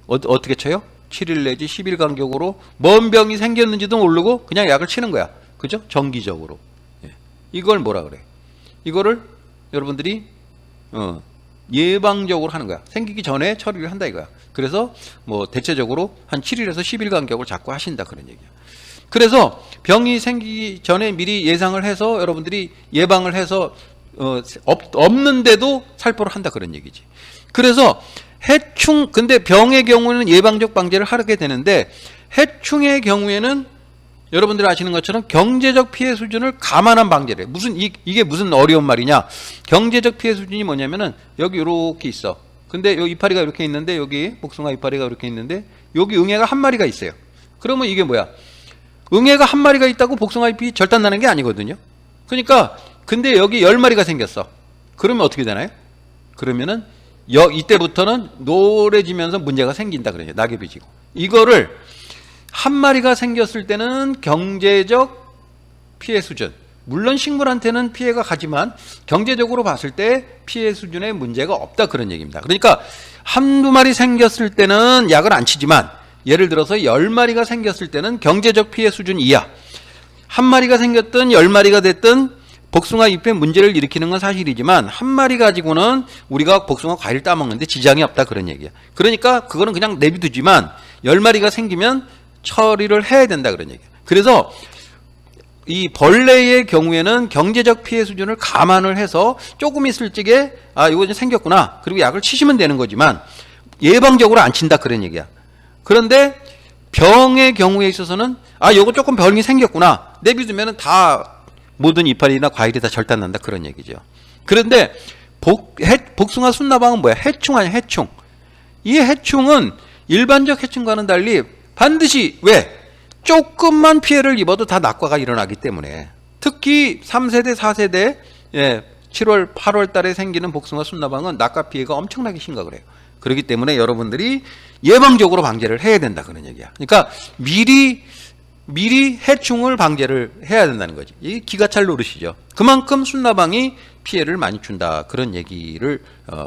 어떻게 쳐요? 7일 내지 10일 간격으로 뭔 병이 생겼는지도 모르고 그냥 약을 치는 거야. 그죠? 정기적으로. 예. 이걸 뭐라 그래? 이거를 여러분들이 예방적으로 하는 거야. 생기기 전에 처리를 한다 이거야. 그래서 뭐 대체적으로 한 7일에서 10일 간격을 자꾸 하신다 그런 얘기야. 그래서 병이 생기기 전에 미리 예상을 해서 여러분들이 예방을 해서 없는데도 살포를 한다 그런 얘기지. 그래서 근데 병의 경우는 예방적 방제를 하게 되는데 해충의 경우에는 여러분들이 아시는 것처럼 경제적 피해 수준을 감안한 방제를 해. 이게 무슨 어려운 말이냐. 경제적 피해 수준이 뭐냐면은 여기 이렇게 있어. 근데 여기 이파리가 이렇게 있는데 여기 복숭아 이파리가 이렇게 있는데 여기 응애가 한 마리가 있어요. 그러면 이게 뭐야? 응애가 한 마리가 있다고 복숭아 잎이 절단나는 게 아니거든요. 그러니까 근데 여기 10마리가 생겼어. 그러면 어떻게 되나요? 그러면은 이때부터는 노래지면서 문제가 생긴다 그래요. 낙엽이 지고. 이거를 한 마리가 생겼을 때는 경제적 피해 수준. 물론 식물한테는 피해가 가지만 경제적으로 봤을 때 피해 수준에 문제가 없다 그런 얘기입니다. 그러니까 한두 마리 생겼을 때는 약을 안 치지만 예를 들어서 10마리가 생겼을 때는 경제적 피해 수준 이하. 한 마리가 생겼든 10마리가 됐든 복숭아 잎에 문제를 일으키는 건 사실이지만 한 마리 가지고는 우리가 복숭아 과일을 따먹는데 지장이 없다 그런 얘기야. 그러니까 그거는 그냥 내비두지만 10마리가 생기면 처리를 해야 된다 그런 얘기야. 그래서 이 벌레의 경우에는 경제적 피해 수준을 감안을 해서 조금 있을 적에 이거 좀 생겼구나. 그리고 약을 치시면 되는 거지만 예방적으로 안 친다 그런 얘기야. 그런데 병의 경우에 있어서는 요거 조금 병이 생겼구나. 내비두면은 다 모든 이파리나 과일이 다 절단난다 그런 얘기죠. 그런데 복숭아 순나방은 뭐야? 해충 아니야 해충. 이 해충은 일반적 해충과는 달리 반드시 조금만 피해를 입어도 다 낙과가 일어나기 때문에 특히 3세대 4세대 7월 8월 달에 생기는 복숭아 순나방은 낙과 피해가 엄청나게 심각을 해요. 그렇기 때문에 여러분들이 예방적으로 방제를 해야 된다 그런 얘기야. 그러니까 미리 해충을 방제를 해야 된다는 거지. 이 기가 찰 노릇이죠. 그만큼 순나방이 피해를 많이 준다 그런 얘기를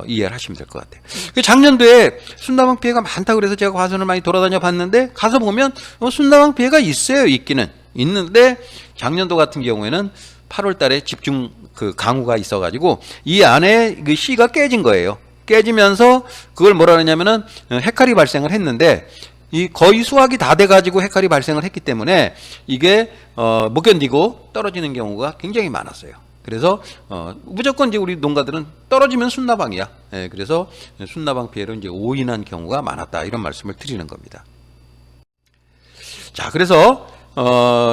이해를 하시면 될 것 같아요. 작년도에 순나방 피해가 많다 그래서 제가 과선을 많이 돌아다녀 봤는데 가서 보면 순나방 피해가 있기는 있는데 작년도 같은 경우에는 8월 달에 집중 강우가 있어가지고 이 안에 그 씨가 깨진 거예요. 깨지면서 그걸 뭐라 그러냐면은 해칼이 발생을 했는데 이 거의 수확이 다 돼가지고 해칼이 발생을 했기 때문에 이게 못 견디고 떨어지는 경우가 굉장히 많았어요. 그래서 무조건 이제 우리 농가들은 떨어지면 순나방이야. 그래서 순나방 피해로 이제 오인한 경우가 많았다 이런 말씀을 드리는 겁니다. 자, 그래서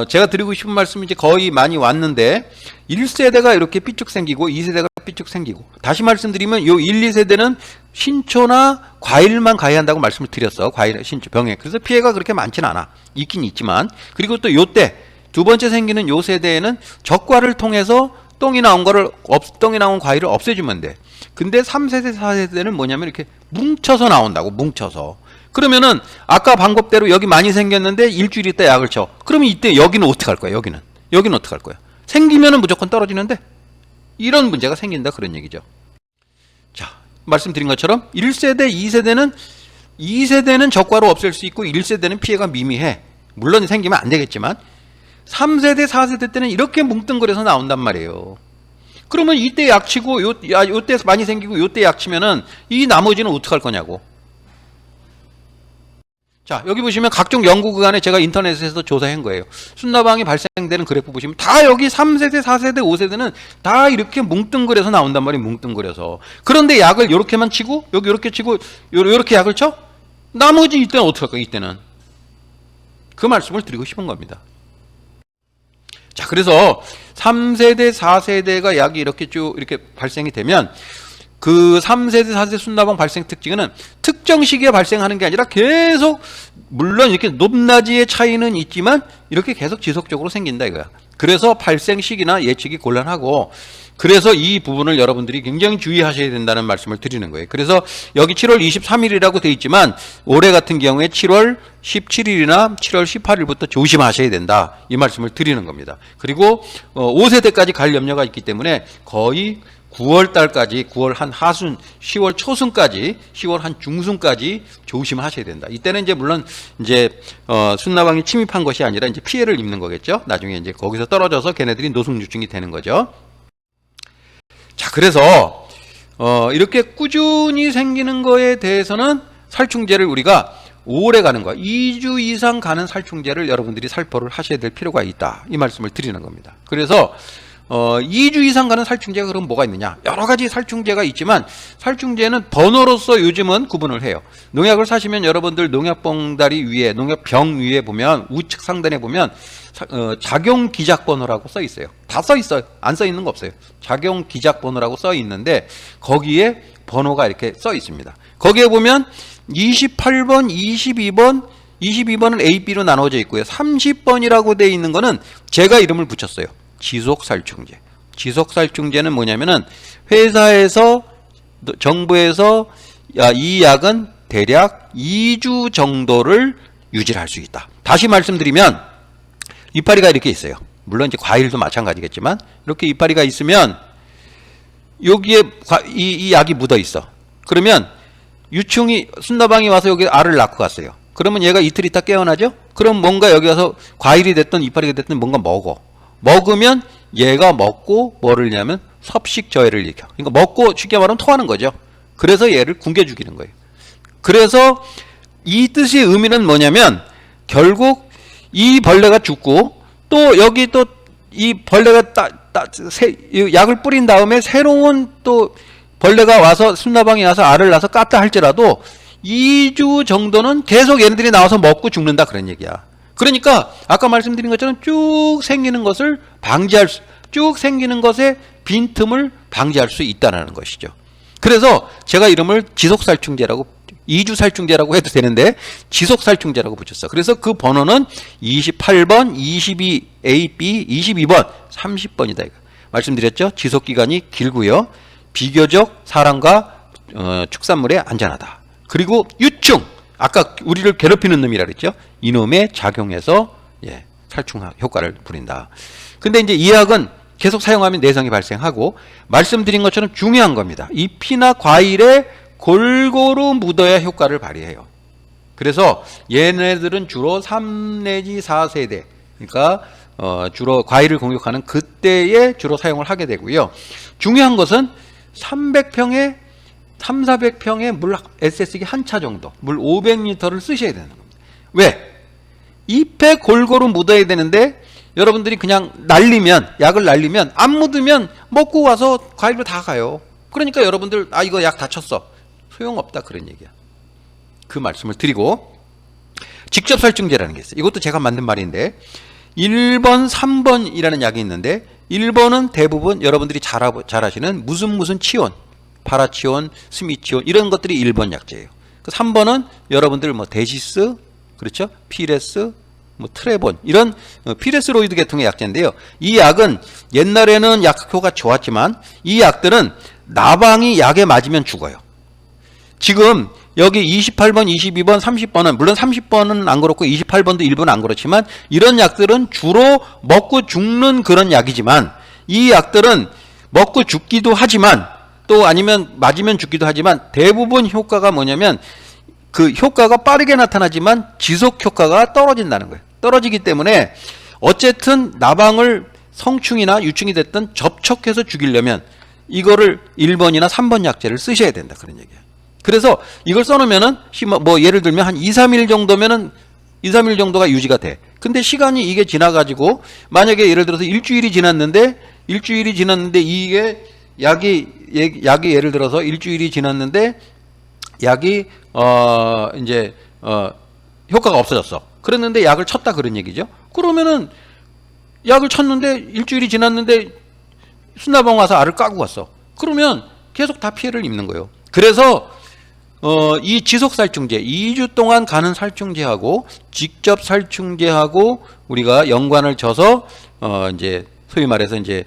제가 드리고 싶은 말씀이 이제 거의 많이 왔는데 1세대가 이렇게 삐쭉 생기고 2세대가 삐쭉 생기고 다시 말씀드리면 요 1, 2세대는 신초나 과일만 가해한다고 말씀을 드렸어. 과일, 신초, 병에. 그래서 피해가 그렇게 많지는 않아. 있긴 있지만. 그리고 또 요때 두 번째 생기는 요 세대에는 적과를 통해서 똥이 나온 과일을 없애주면 돼. 근데 3세대, 4세대는 뭐냐면 이렇게 뭉쳐서 나온다고. 뭉쳐서. 그러면은 아까 방법대로 여기 많이 생겼는데 일주일 있다 약을 쳐. 그러면 이때 여기는 어떻게 할 거야? 여기는 어떻게 할 거야? 생기면은 무조건 떨어지는데 이런 문제가 생긴다 그런 얘기죠. 자, 말씀드린 것처럼 1세대, 2세대는 적과로 없앨 수 있고 1세대는 피해가 미미해. 물론 생기면 안 되겠지만 3세대, 4세대 때는 이렇게 뭉뚱그려서 나온단 말이에요. 그러면 이때 약치고 요때 많이 생기고 요때 약치면은 이 나머지는 어떻게 할 거냐고. 자, 여기 보시면 각종 연구기관에 제가 인터넷에서 조사한 거예요. 순나방이 발생되는 그래프 보시면 다 여기 3세대, 4세대, 5세대는 다 이렇게 뭉뚱그려서 나온단 말이에요. 뭉뚱그려서. 그런데 약을 요렇게만 치고 여기 요렇게 치고 요렇게 약을 쳐? 나머지 이때는 어떻게 할까요? 이때는. 그 말씀을 드리고 싶은 겁니다. 자, 그래서 3세대, 4세대가 약이 이렇게 쭉 이렇게 발생이 되면 그 3세대, 4세대 순나방 발생 특징은 특정 시기에 발생하는 게 아니라 계속, 물론 이렇게 높낮이의 차이는 있지만 이렇게 계속 지속적으로 생긴다 이거야. 그래서 발생 시기나 예측이 곤란하고, 그래서 이 부분을 여러분들이 굉장히 주의하셔야 된다는 말씀을 드리는 거예요. 그래서 여기 7월 23일이라고 돼 있지만 올해 같은 경우에 7월 17일이나 7월 18일부터 조심하셔야 된다, 이 말씀을 드리는 겁니다. 그리고 5세대까지 갈 염려가 있기 때문에 거의 9월 달까지, 9월 한 하순, 10월 초순까지, 10월 한 중순까지 조심하셔야 된다. 이때는 이제 물론 이제 순나방이 침입한 것이 아니라 이제 피해를 입는 거겠죠. 나중에 이제 거기서 떨어져서 걔네들이 노숙유충이 되는 거죠. 자, 그래서 이렇게 꾸준히 생기는 거에 대해서는 살충제를 우리가 오래 가는 거야. 2주 이상 가는 살충제를 여러분들이 살포를 하셔야 될 필요가 있다, 이 말씀을 드리는 겁니다. 그래서 2주 이상 가는 살충제가 그럼 뭐가 있느냐? 여러 가지 살충제가 있지만 살충제는 번호로서 요즘은 구분을 해요. 농약을 사시면 여러분들 농약봉다리 위에, 농약병 위에 보면 우측 상단에 보면 작용 기작 번호라고 써 있어요. 다 써 있어요. 안 써 있는 거 없어요. 작용 기작 번호라고 써 있는데 거기에 번호가 이렇게 써 있습니다. 거기에 보면 28번, 22번은 A, B로 나눠져 있고요. 30번이라고 돼 있는 거는 제가 이름을 붙였어요. 지속살충제. 지속살충제는 뭐냐면은 회사에서, 정부에서 이 약은 대략 2주 정도를 유지할 수 있다. 다시 말씀드리면 이파리가 이렇게 있어요. 물론 이제 과일도 마찬가지겠지만 이렇게 이파리가 있으면 여기에 이 약이 묻어 있어. 그러면 유충이, 순나방이 와서 여기 알을 낳고 갔어요. 그러면 얘가 이틀 있다 깨어나죠? 그럼 뭔가 여기 와서 과일이 됐든 이파리가 됐든 뭔가 먹으면 얘가 먹고 뭐를 하냐면 섭식 저해를 일으켜. 그러니까 먹고 쉽게 말하면 토하는 거죠. 그래서 얘를 굶겨 죽이는 거예요. 그래서 이 뜻의 의미는 뭐냐면 결국 이 벌레가 죽고 또 여기 또 이 벌레가 약을 뿌린 다음에 새로운 또 벌레가 와서, 순나방이 와서 알을 낳아서 깠다 할지라도 2주 정도는 계속 얘네들이 나와서 먹고 죽는다, 그런 얘기야. 그러니까 아까 말씀드린 것처럼 쭉 생기는 것을 쭉 생기는 것의 빈틈을 방지할 수 있다는 것이죠. 그래서 제가 이름을 지속살충제라고, 2주 살충제라고 해도 되는데 지속살충제라고 붙였어. 그래서 그 번호는 28번, 22, A, B, 22번, 30번이다. 말씀드렸죠? 지속기간이 길고요. 비교적 사람과 축산물에 안전하다. 그리고 유충, 아까 우리를 괴롭히는 놈이라 그랬죠? 이놈의 작용해서 살충 효과를 부린다. 근데 이제 이 약은 계속 사용하면 내성이 발생하고, 말씀드린 것처럼 중요한 겁니다. 잎이나 과일에 골고루 묻어야 효과를 발휘해요. 그래서 얘네들은 주로 3 내지 4세대, 그러니까 주로 과일을 공격하는 그때에 주로 사용을 하게 되고요. 중요한 것은 300평에 400평의 물 SS기 한 차 정도, 물 500리터를 쓰셔야 되는 겁니다. 왜? 잎에 골고루 묻어야 되는데 여러분들이 그냥 약을 날리면 안 묻으면 먹고 와서 과일로 다 가요. 그러니까 여러분들 이거 약 다 쳤어, 소용없다, 그런 얘기야. 그 말씀을 드리고, 직접 살충제라는 게 있어요. 이것도 제가 만든 말인데 1번, 3번이라는 약이 있는데 1번은 대부분 여러분들이 잘 아시는 무슨 치온, 파라치온, 스미치온 이런 것들이 1번 약제예요. 3번은 여러분들 뭐 데시스, 그렇죠? 피레스, 뭐 트레본 이런 피레스로이드 계통의 약제인데요. 이 약은 옛날에는 약효가 좋았지만 이 약들은 나방이 약에 맞으면 죽어요. 지금 여기 28번, 22번, 30번은 물론 30번은 안 그렇고 28번도 일부는 안 그렇지만 이런 약들은 주로 먹고 죽는 그런 약이지만 이 약들은 먹고 죽기도 하지만 또 아니면 맞으면 죽기도 하지만 대부분 효과가 뭐냐면 그 효과가 빠르게 나타나지만 지속 효과가 떨어진다는 거예요. 떨어지기 때문에 어쨌든 나방을 성충이나 유충이 됐든 접촉해서 죽이려면 이거를 1번이나 3번 약제를 쓰셔야 된다, 그런 얘기예요. 그래서 이걸 써놓으면은 뭐 예를 들면 한 2, 3일 정도면은 2, 3일 정도가 유지가 돼. 근데 시간이 이게 지나가지고 만약에 예를 들어서 일주일이 지났는데 이게 약이 예를 들어서 일주일이 지났는데 약이 효과가 없어졌어. 그랬는데 약을 쳤다, 그런 얘기죠. 그러면은 약을 쳤는데 일주일이 지났는데 순나방 와서 알을 까고 갔어. 그러면 계속 다 피해를 입는 거예요. 그래서 이 지속살충제, 2주 동안 가는 살충제하고 직접 살충제하고 우리가 연관을 져서 이제 소위 말해서 이제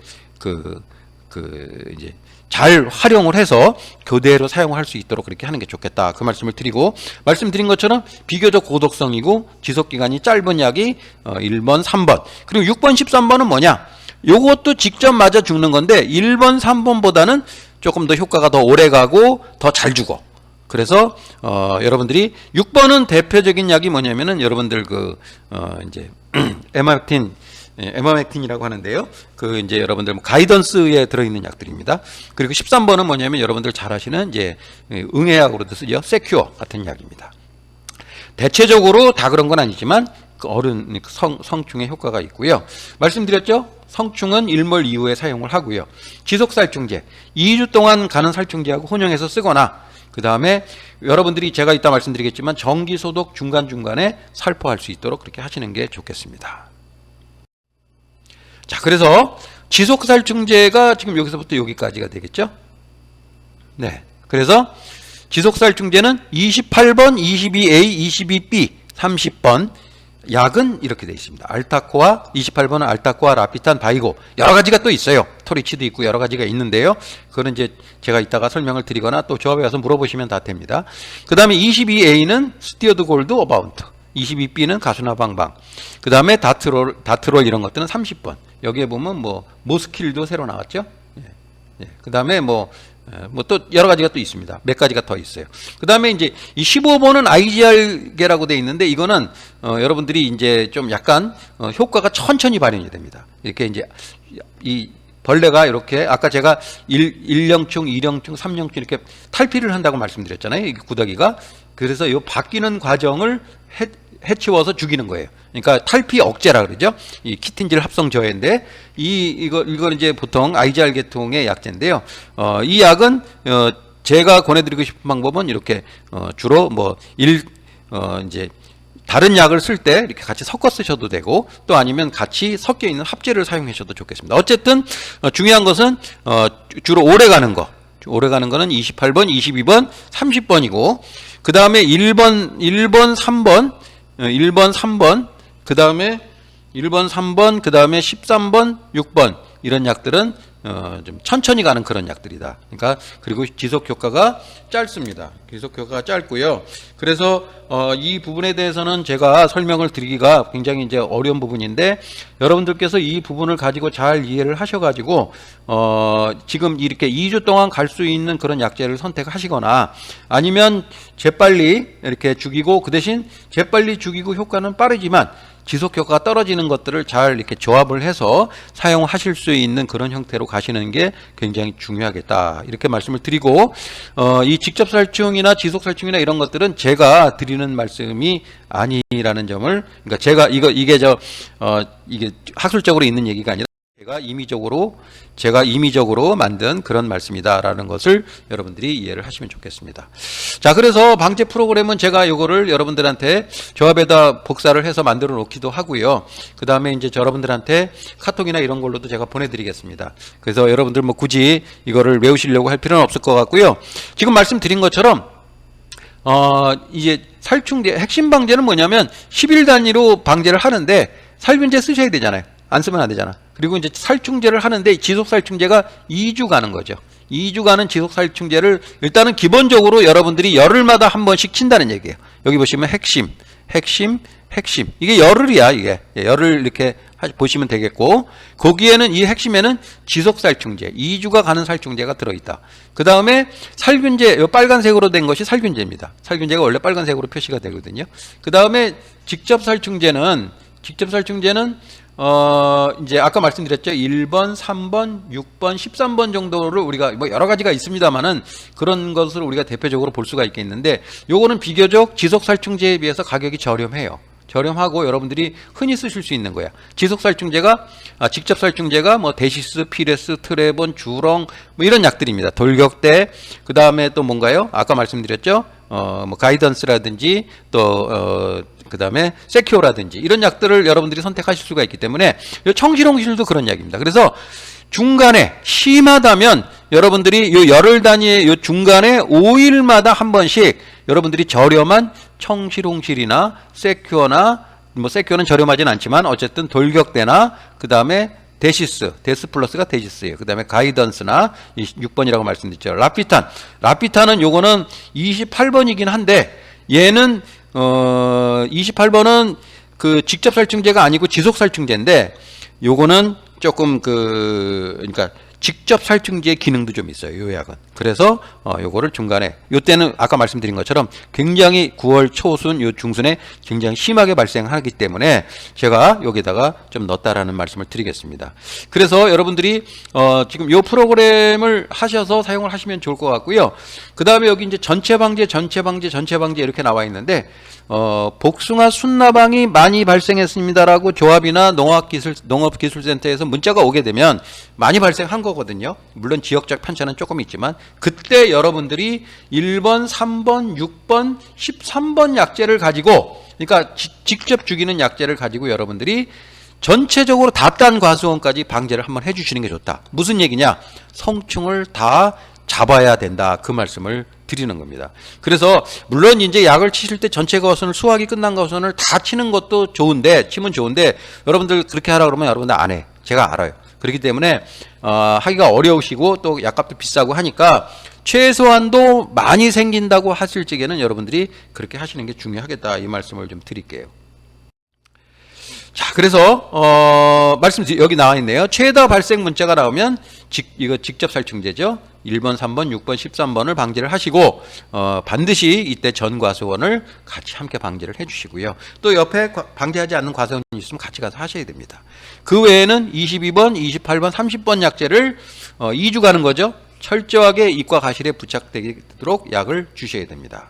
이제 잘 활용을 해서 교대로 사용할 수 있도록 그렇게 하는 게 좋겠다. 그 말씀을 드리고, 말씀드린 것처럼 비교적 고독성이고 지속기간이 짧은 약이 1번, 3번. 그리고 6번, 13번은 뭐냐? 요것도 직접 맞아 죽는 건데 1번, 3번보다는 조금 더 효과가 더 오래 가고 더 잘 죽어. 그래서 여러분들이 6번은 대표적인 약이 뭐냐면은 여러분들 이제 에마맥틴이라고 하는데요. 이제 여러분들 가이던스에 들어있는 약들입니다. 그리고 13번은 뭐냐면 여러분들 잘 아시는 이제 응애약으로도 쓰죠. 세큐어 같은 약입니다. 대체적으로 다 그런 건 아니지만 어른 성충에 효과가 있고요. 말씀드렸죠? 성충은 일몰 이후에 사용을 하고요. 지속살충제, 2주 동안 가는 살충제하고 혼용해서 쓰거나, 그 다음에 여러분들이 제가 이따 말씀드리겠지만 정기소독 중간중간에 살포할 수 있도록 그렇게 하시는 게 좋겠습니다. 자, 그래서 지속살충제가 지금 여기서부터 여기까지가 되겠죠? 네. 그래서 지속살충제는 28번, 22A, 22B, 30번 약은 이렇게 되어 있습니다. 알타코아, 28번은 알타코아, 라피탄, 바이고, 여러 가지가 또 있어요. 토리치도 있고 여러 가지가 있는데요. 그거는 이제 제가 이따가 설명을 드리거나 또 조합에 와서 물어보시면 다 됩니다. 그 다음에 22A는 스티어드 골드 오바운트, 22B는 가수나방방, 그 다음에 다트롤 이런 것들은 30번. 여기에 보면 모스킬도 새로 나왔죠. 그 다음에 또 여러 가지가 또 있습니다. 몇 가지가 더 있어요. 그 다음에 이제 이 15번은 IGR계라고 돼 있는데 이거는 여러분들이 이제 좀 약간 효과가 천천히 발현이 됩니다. 이렇게 이제 이 벌레가 이렇게 아까 제가 1령충, 2령충, 3령충 이렇게 탈피를 한다고 말씀드렸잖아요. 이 구더기가. 그래서 이 바뀌는 과정을 해치워서 죽이는 거예요. 그러니까 탈피 억제라 그러죠. 이 키틴질 합성 저해인데 이거 이제 보통 IGR 계통의 약제인데요. 이 약은 제가 권해드리고 싶은 방법은 이렇게 주로 이제 다른 약을 쓸 때 이렇게 같이 섞어 쓰셔도 되고 또 아니면 같이 섞여 있는 합제를 사용하셔도 좋겠습니다. 어쨌든 중요한 것은 주로 오래 가는 거. 오래 가는 거는 28번, 22번, 30번이고 그 다음에 1번, 3번, 1번, 3번, 그 다음에 1번, 3번, 그 다음에 13번, 6번 이런 약들은 좀 천천히 가는 그런 약들이다. 그러니까 그리고 지속 효과가 짧습니다. 지속 효과가 짧고요. 그래서 이 부분에 대해서는 제가 설명을 드리기가 굉장히 이제 어려운 부분인데 여러분들께서 이 부분을 가지고 잘 이해를 하셔가지고 지금 이렇게 2주 동안 갈 수 있는 그런 약제를 선택하시거나 아니면 재빨리 이렇게 죽이고 그 대신 재빨리 죽이고 효과는 빠르지만 지속 효과가 떨어지는 것들을 잘 이렇게 조합을 해서 사용하실 수 있는 그런 형태로 가시는 게 굉장히 중요하겠다. 이렇게 말씀을 드리고, 이 직접 살충이나 지속 살충이나 이런 것들은 제가 드리는 말씀이 아니라는 점을, 그러니까 제가 이게 학술적으로 있는 얘기가 아니라 제가 임의적으로 만든 그런 말씀이다라는 것을 여러분들이 이해를 하시면 좋겠습니다. 자, 그래서 방제 프로그램은 제가 이거를 여러분들한테 조합에다 복사를 해서 만들어 놓기도 하고요. 그 다음에 이제 여러분들한테 카톡이나 이런 걸로도 제가 보내드리겠습니다. 그래서 여러분들 굳이 이거를 외우시려고 할 필요는 없을 것 같고요. 지금 말씀드린 것처럼 이제 살충제 핵심 방제는 뭐냐면 10일 단위로 방제를 하는데 살균제 쓰셔야 되잖아요. 안 쓰면 안 되잖아. 그리고 이제 살충제를 하는데 지속살충제가 2주 가는 거죠. 2주 가는 지속살충제를 일단은 기본적으로 여러분들이 열흘마다 한 번씩 친다는 얘기예요. 여기 보시면 핵심. 이게 열흘이야, 이게. 열흘 이렇게 보시면 되겠고, 거기에는 이 핵심에는 지속살충제, 2주가 가는 살충제가 들어있다. 그 다음에 살균제, 이 빨간색으로 된 것이 살균제입니다. 살균제가 원래 빨간색으로 표시가 되거든요. 그 다음에 직접 살충제는 이제 아까 말씀드렸죠. 1번, 3번, 6번, 13번 정도를 우리가 여러 가지가 있습니다만은 그런 것을 우리가 대표적으로 볼 수가 있겠는데 요거는 비교적 지속살충제에 비해서 가격이 저렴해요. 저렴하고 여러분들이 흔히 쓰실 수 있는 거야. 지속살충제가 직접 살충제가 데시스, 피레스, 트레본, 주렁 이런 약들입니다. 돌격대, 그 다음에 또 뭔가요? 아까 말씀드렸죠. 가이던스라든지 또 그 다음에 세큐어라든지 이런 약들을 여러분들이 선택하실 수가 있기 때문에 청실홍실도 그런 약입니다. 그래서 중간에 심하다면 여러분들이 요 열흘 단위의 요 중간에 5일마다 한 번씩 여러분들이 저렴한 청실홍실이나 세큐어나 뭐 세큐어는 저렴하진 않지만 어쨌든 돌격대나 그 다음에 데시스, 데스 플러스가 데시스예요. 그 다음에 가이던스나 6번이라고 말씀드렸죠. 라피탄은 요거는 28번이긴 한데 얘는 28번은 그 직접 살충제가 아니고 지속 살충제인데 요거는 조금 그러니까 직접 살충제의 기능도 좀 있어요. 요 약은. 그래서 요거를 중간에 요때는 아까 말씀드린 것처럼 굉장히 9월 초순 요 중순에 굉장히 심하게 발생하기 때문에 제가 여기다가 좀 넣었다라는 말씀을 드리겠습니다. 그래서 여러분들이 지금 요 프로그램을 하셔서 사용을 하시면 좋을 것 같고요. 그 다음에 여기 이제 전체 방제 이렇게 나와 있는데 복숭아 순나방이 많이 발생했습니다라고 조합이나 농업기술센터에서 문자가 오게 되면 많이 발생한 거거든요. 물론 지역적 편차는 조금 있지만 그때 여러분들이 1번, 3번, 6번, 13번 약재를 가지고 그러니까 직접 죽이는 약재를 가지고 여러분들이 전체적으로 다딴 과수원까지 방제를 한번 해주시는 게 좋다. 무슨 얘기냐? 성충을 다 잡아야 된다. 그 말씀을 드리는 겁니다. 그래서 물론 이제 약을 치실 때 전체 과수원을 수확이 끝난 과수원을 다 치는 것도 좋은데 치면 좋은데 여러분들 그렇게 하라 그러면 여러분들 안 해. 제가 알아요. 그렇기 때문에 하기가 어려우시고 또 약값도 비싸고 하니까 최소한도 많이 생긴다고 하실 적에는 여러분들이 그렇게 하시는 게 중요하겠다. 이 말씀을 좀 드릴게요. 자, 그래서 말씀 여기 나와 있네요. 최다 발생 문자가 나오면 이거 직접 살충제죠. 1번, 3번, 6번, 13번을 방제를 하시고 반드시 이때 전 과수원을 같이 함께 방제를 해주시고요. 또 옆에 방제하지 않는 과수원이 있으면 같이 가서 하셔야 됩니다. 그 외에는 22번, 28번, 30번 약재를 2주 가는 거죠. 철저하게 잎과 가실에 부착되도록 약을 주셔야 됩니다.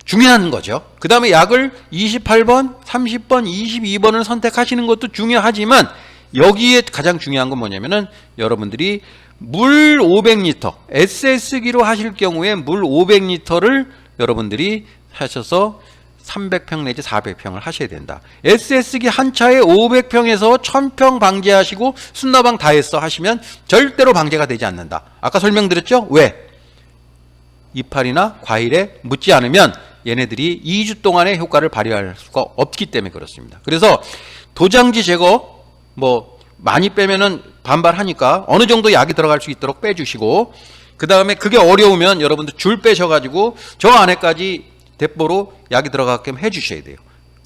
중요한 거죠. 그 다음에 약을 28번, 30번, 22번을 선택하시는 것도 중요하지만 여기에 가장 중요한 건 뭐냐면은 여러분들이 물 500리터, SS기로 하실 경우에 물 500리터를 여러분들이 하셔서 300평 내지 400평을 하셔야 된다. SS기 한 차에 500평에서 1000평 방제하시고 순나방 다 했어 하시면 절대로 방제가 되지 않는다. 아까 설명드렸죠? 왜? 이파리나 과일에 묻지 않으면 얘네들이 2주 동안의 효과를 발휘할 수가 없기 때문에 그렇습니다. 그래서 도장지 제거 뭐 많이 빼면은 반발하니까 어느 정도 약이 들어갈 수 있도록 빼주시고 그 다음에 그게 어려우면 여러분들 줄 빼셔가지고 저 안에까지 대포로 약이 들어가게끔 해주셔야 돼요.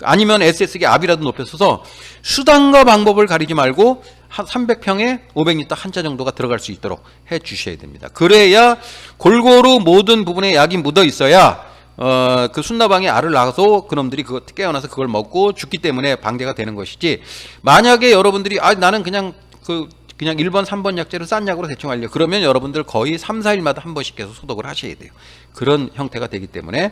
아니면 SS기 압이라도 높여서서 수단과 방법을 가리지 말고 한 300평에 500리터 한 차 정도가 들어갈 수 있도록 해주셔야 됩니다. 그래야 골고루 모든 부분에 약이 묻어 있어야 그 순나방이 알을 낳아서 그놈들이 그거 깨어나서 그걸 먹고 죽기 때문에 방제가 되는 것이지. 만약에 여러분들이 나는 그냥 1번, 3번 약재를 싼 약으로 대충 하려 그러면 여러분들 거의 3, 4일마다 한 번씩 계속 소독을 하셔야 돼요. 그런 형태가 되기 때문에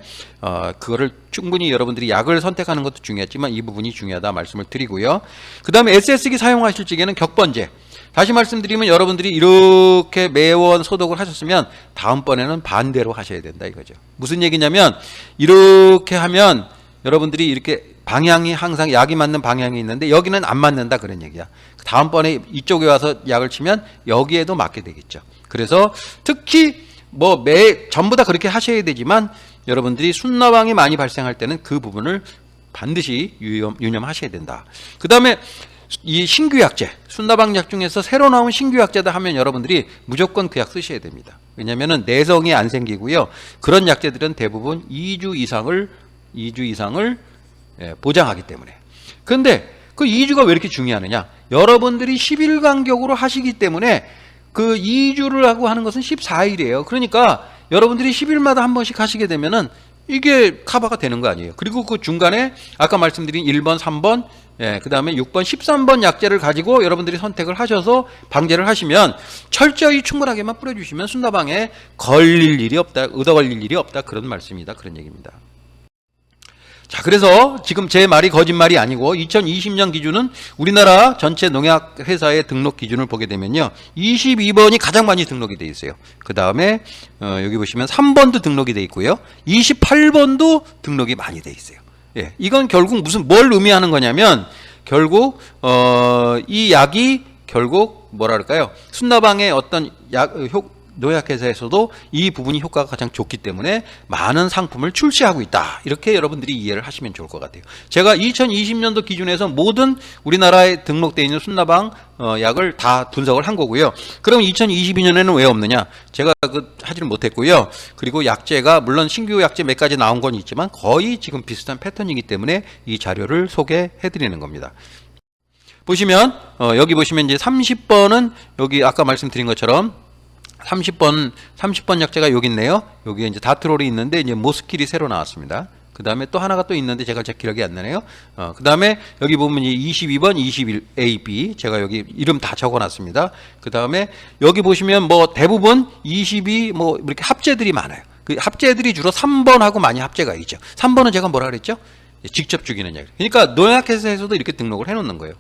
그거를 충분히 여러분들이 약을 선택하는 것도 중요하지만 이 부분이 중요하다 말씀을 드리고요. 그 다음에 SS기 사용하실 적에는 격번제. 다시 말씀드리면 여러분들이 이렇게 매원 소독을 하셨으면 다음번에는 반대로 하셔야 된다 이거죠. 무슨 얘기냐면 이렇게 하면 여러분들이 이렇게 방향이 항상 약이 맞는 방향이 있는데 여기는 안 맞는다 그런 얘기야. 다음번에 이쪽에 와서 약을 치면 여기에도 맞게 되겠죠. 그래서 특히 전부 다 그렇게 하셔야 되지만 여러분들이 순나방이 많이 발생할 때는 그 부분을 반드시 유념하셔야 된다. 그 다음에 이 신규 약재, 순나방 약 중에서 새로 나온 신규 약재다 하면 여러분들이 무조건 그 약 쓰셔야 됩니다. 왜냐하면 내성이 안 생기고요. 그런 약재들은 대부분 2주 이상을 보장하기 때문에. 그런데 그 2주가 왜 이렇게 중요하느냐? 여러분들이 10일 간격으로 하시기 때문에 그 2주를 하고 하는 것은 14일이에요. 그러니까 여러분들이 10일마다 한 번씩 하시게 되면은 이게 커버가 되는 거 아니에요. 그리고 그 중간에 아까 말씀드린 1번, 3번, 그 다음에 6번, 13번 약재를 가지고 여러분들이 선택을 하셔서 방제를 하시면 철저히 충분하게만 뿌려주시면 순나방에 걸릴 일이 없다, 얻어 걸릴 일이 없다 그런 말씀이다. 그런 얘기입니다. 자, 그래서 지금 제 말이 거짓말이 아니고 2020년 기준은 우리나라 전체 농약 회사의 등록 기준을 보게 되면요. 22번이 가장 많이 등록이 돼 있어요. 그 다음에 여기 보시면 3번도 등록이 돼 있고요. 28번도 등록이 많이 돼 있어요. 예, 이건 결국 뭘 의미하는 거냐면 결국 이 약이 결국 뭐라 그럴까요? 순나방의 어떤 노약회사에서도 이 부분이 효과가 가장 좋기 때문에 많은 상품을 출시하고 있다. 이렇게 여러분들이 이해를 하시면 좋을 것 같아요. 제가 2020년도 기준에서 모든 우리나라에 등록되어 있는 순나방 약을 다 분석을 한 거고요. 그럼 2022년에는 왜 없느냐? 제가 하지는 못했고요. 그리고 약제가 물론 신규 약제 몇 가지 나온 건 있지만 거의 지금 비슷한 패턴이기 때문에 이 자료를 소개해 드리는 겁니다. 보시면 여기 보시면 이제 30번은 여기 아까 말씀드린 것처럼 30번 약제가 여기 있네요. 여기에 이제 다트롤이 있는데 이제 모스킬이 새로 나왔습니다. 그 다음에 또 하나가 또 있는데 제가 제 기억이 안 나네요. 그 다음에 여기 보면 22번, 21A, B 제가 여기 이름 다 적어놨습니다. 그 다음에 여기 보시면 뭐 대부분 22 뭐 이렇게 합제들이 많아요. 그 합제들이 주로 3번하고 많이 합제가 있죠. 3번은 제가 뭐라 그랬죠? 직접 죽이는 약. 그러니까 노약회사에서도 이렇게 등록을 해놓는 거예요.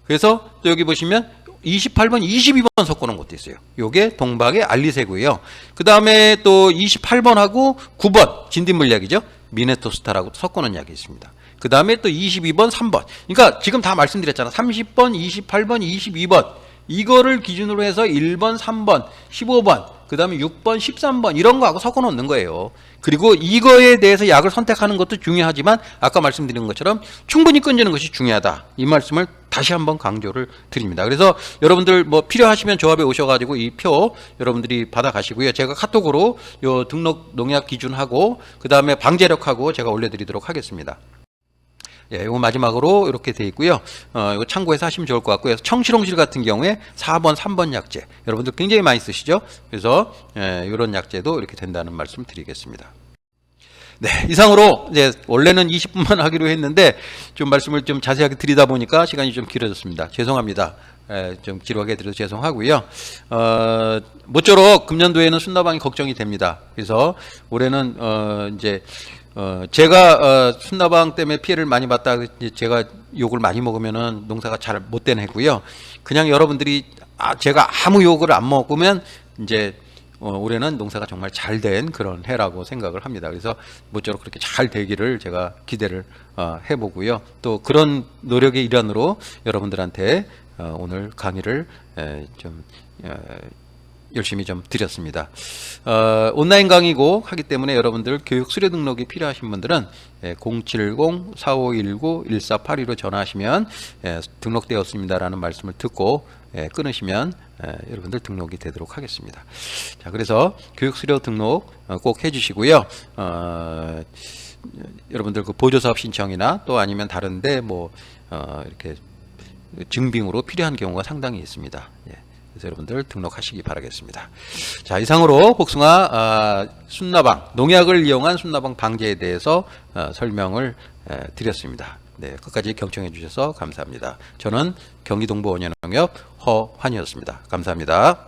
그래서 또 여기 보시면 28번, 22번 섞어놓은 것도 있어요. 요게 동박의 알리세고요. 그 다음에 또 28번하고 9번 진딧물약이죠. 미네토스타라고 섞어놓은 약이 있습니다. 그 다음에 또 22번, 3번. 그러니까 지금 다 말씀드렸잖아. 30번, 28번, 22번. 이거를 기준으로 해서 1번, 3번, 15번, 그 다음에 6번, 13번 이런 거하고 섞어 놓는 거예요. 그리고 이거에 대해서 약을 선택하는 것도 중요하지만 아까 말씀드린 것처럼 충분히 끊지는 것이 중요하다. 이 말씀을 다시 한번 강조를 드립니다. 그래서 여러분들 뭐 필요하시면 조합에 오셔가지고 이 표 여러분들이 받아 가시고요. 제가 카톡으로 요 등록 농약 기준하고 그 다음에 방제력하고 제가 올려드리도록 하겠습니다. 예, 이거 마지막으로 이렇게 돼 있고요. 이거 참고해서 하시면 좋을 것 같고요. 청실홍실 같은 경우에 4번, 3번 약제. 여러분들 굉장히 많이 쓰시죠? 그래서 이런 약제도 이렇게 된다는 말씀 드리겠습니다. 네, 이상으로 이제 원래는 20분만 하기로 했는데 좀 말씀을 좀 자세하게 드리다 보니까 시간이 좀 길어졌습니다. 죄송합니다. 좀 지루하게 드려서 죄송하고요. 모쪼록 금년도에는 순나방이 걱정이 됩니다. 그래서 올해는 이제 제가 순나방 때문에 피해를 많이 봤다. 제가 욕을 많이 먹으면은 농사가 잘 못 된 해고요. 그냥 여러분들이 제가 아무 욕을 안 먹으면 이제 올해는 농사가 정말 잘 된 그런 해라고 생각을 합니다. 그래서 모쪼록 그렇게 잘 되기를 제가 기대를 해보고요. 또 그런 노력의 일환으로 여러분들한테 오늘 강의를 좀 열심히 좀 드렸습니다. 온라인 강의고 하기 때문에 여러분들 교육 수료 등록이 필요하신 분들은 070-4519-1482로 전화하시면 등록되었습니다라는 말씀을 듣고 끊으시면 여러분들 등록이 되도록 하겠습니다. 자, 그래서 교육 수료 등록 꼭 해주시고요. 여러분들 그 보조사업 신청이나 또 아니면 다른데 뭐 이렇게 증빙으로 필요한 경우가 상당히 있습니다. 그래서 여러분들 등록하시기 바라겠습니다. 자, 이상으로 복숭아 순나방 농약을 이용한 순나방 방제에 대해서 설명을 드렸습니다. 네, 끝까지 경청해 주셔서 감사합니다. 저는 경기동부 원년농협 허환이었습니다. 감사합니다.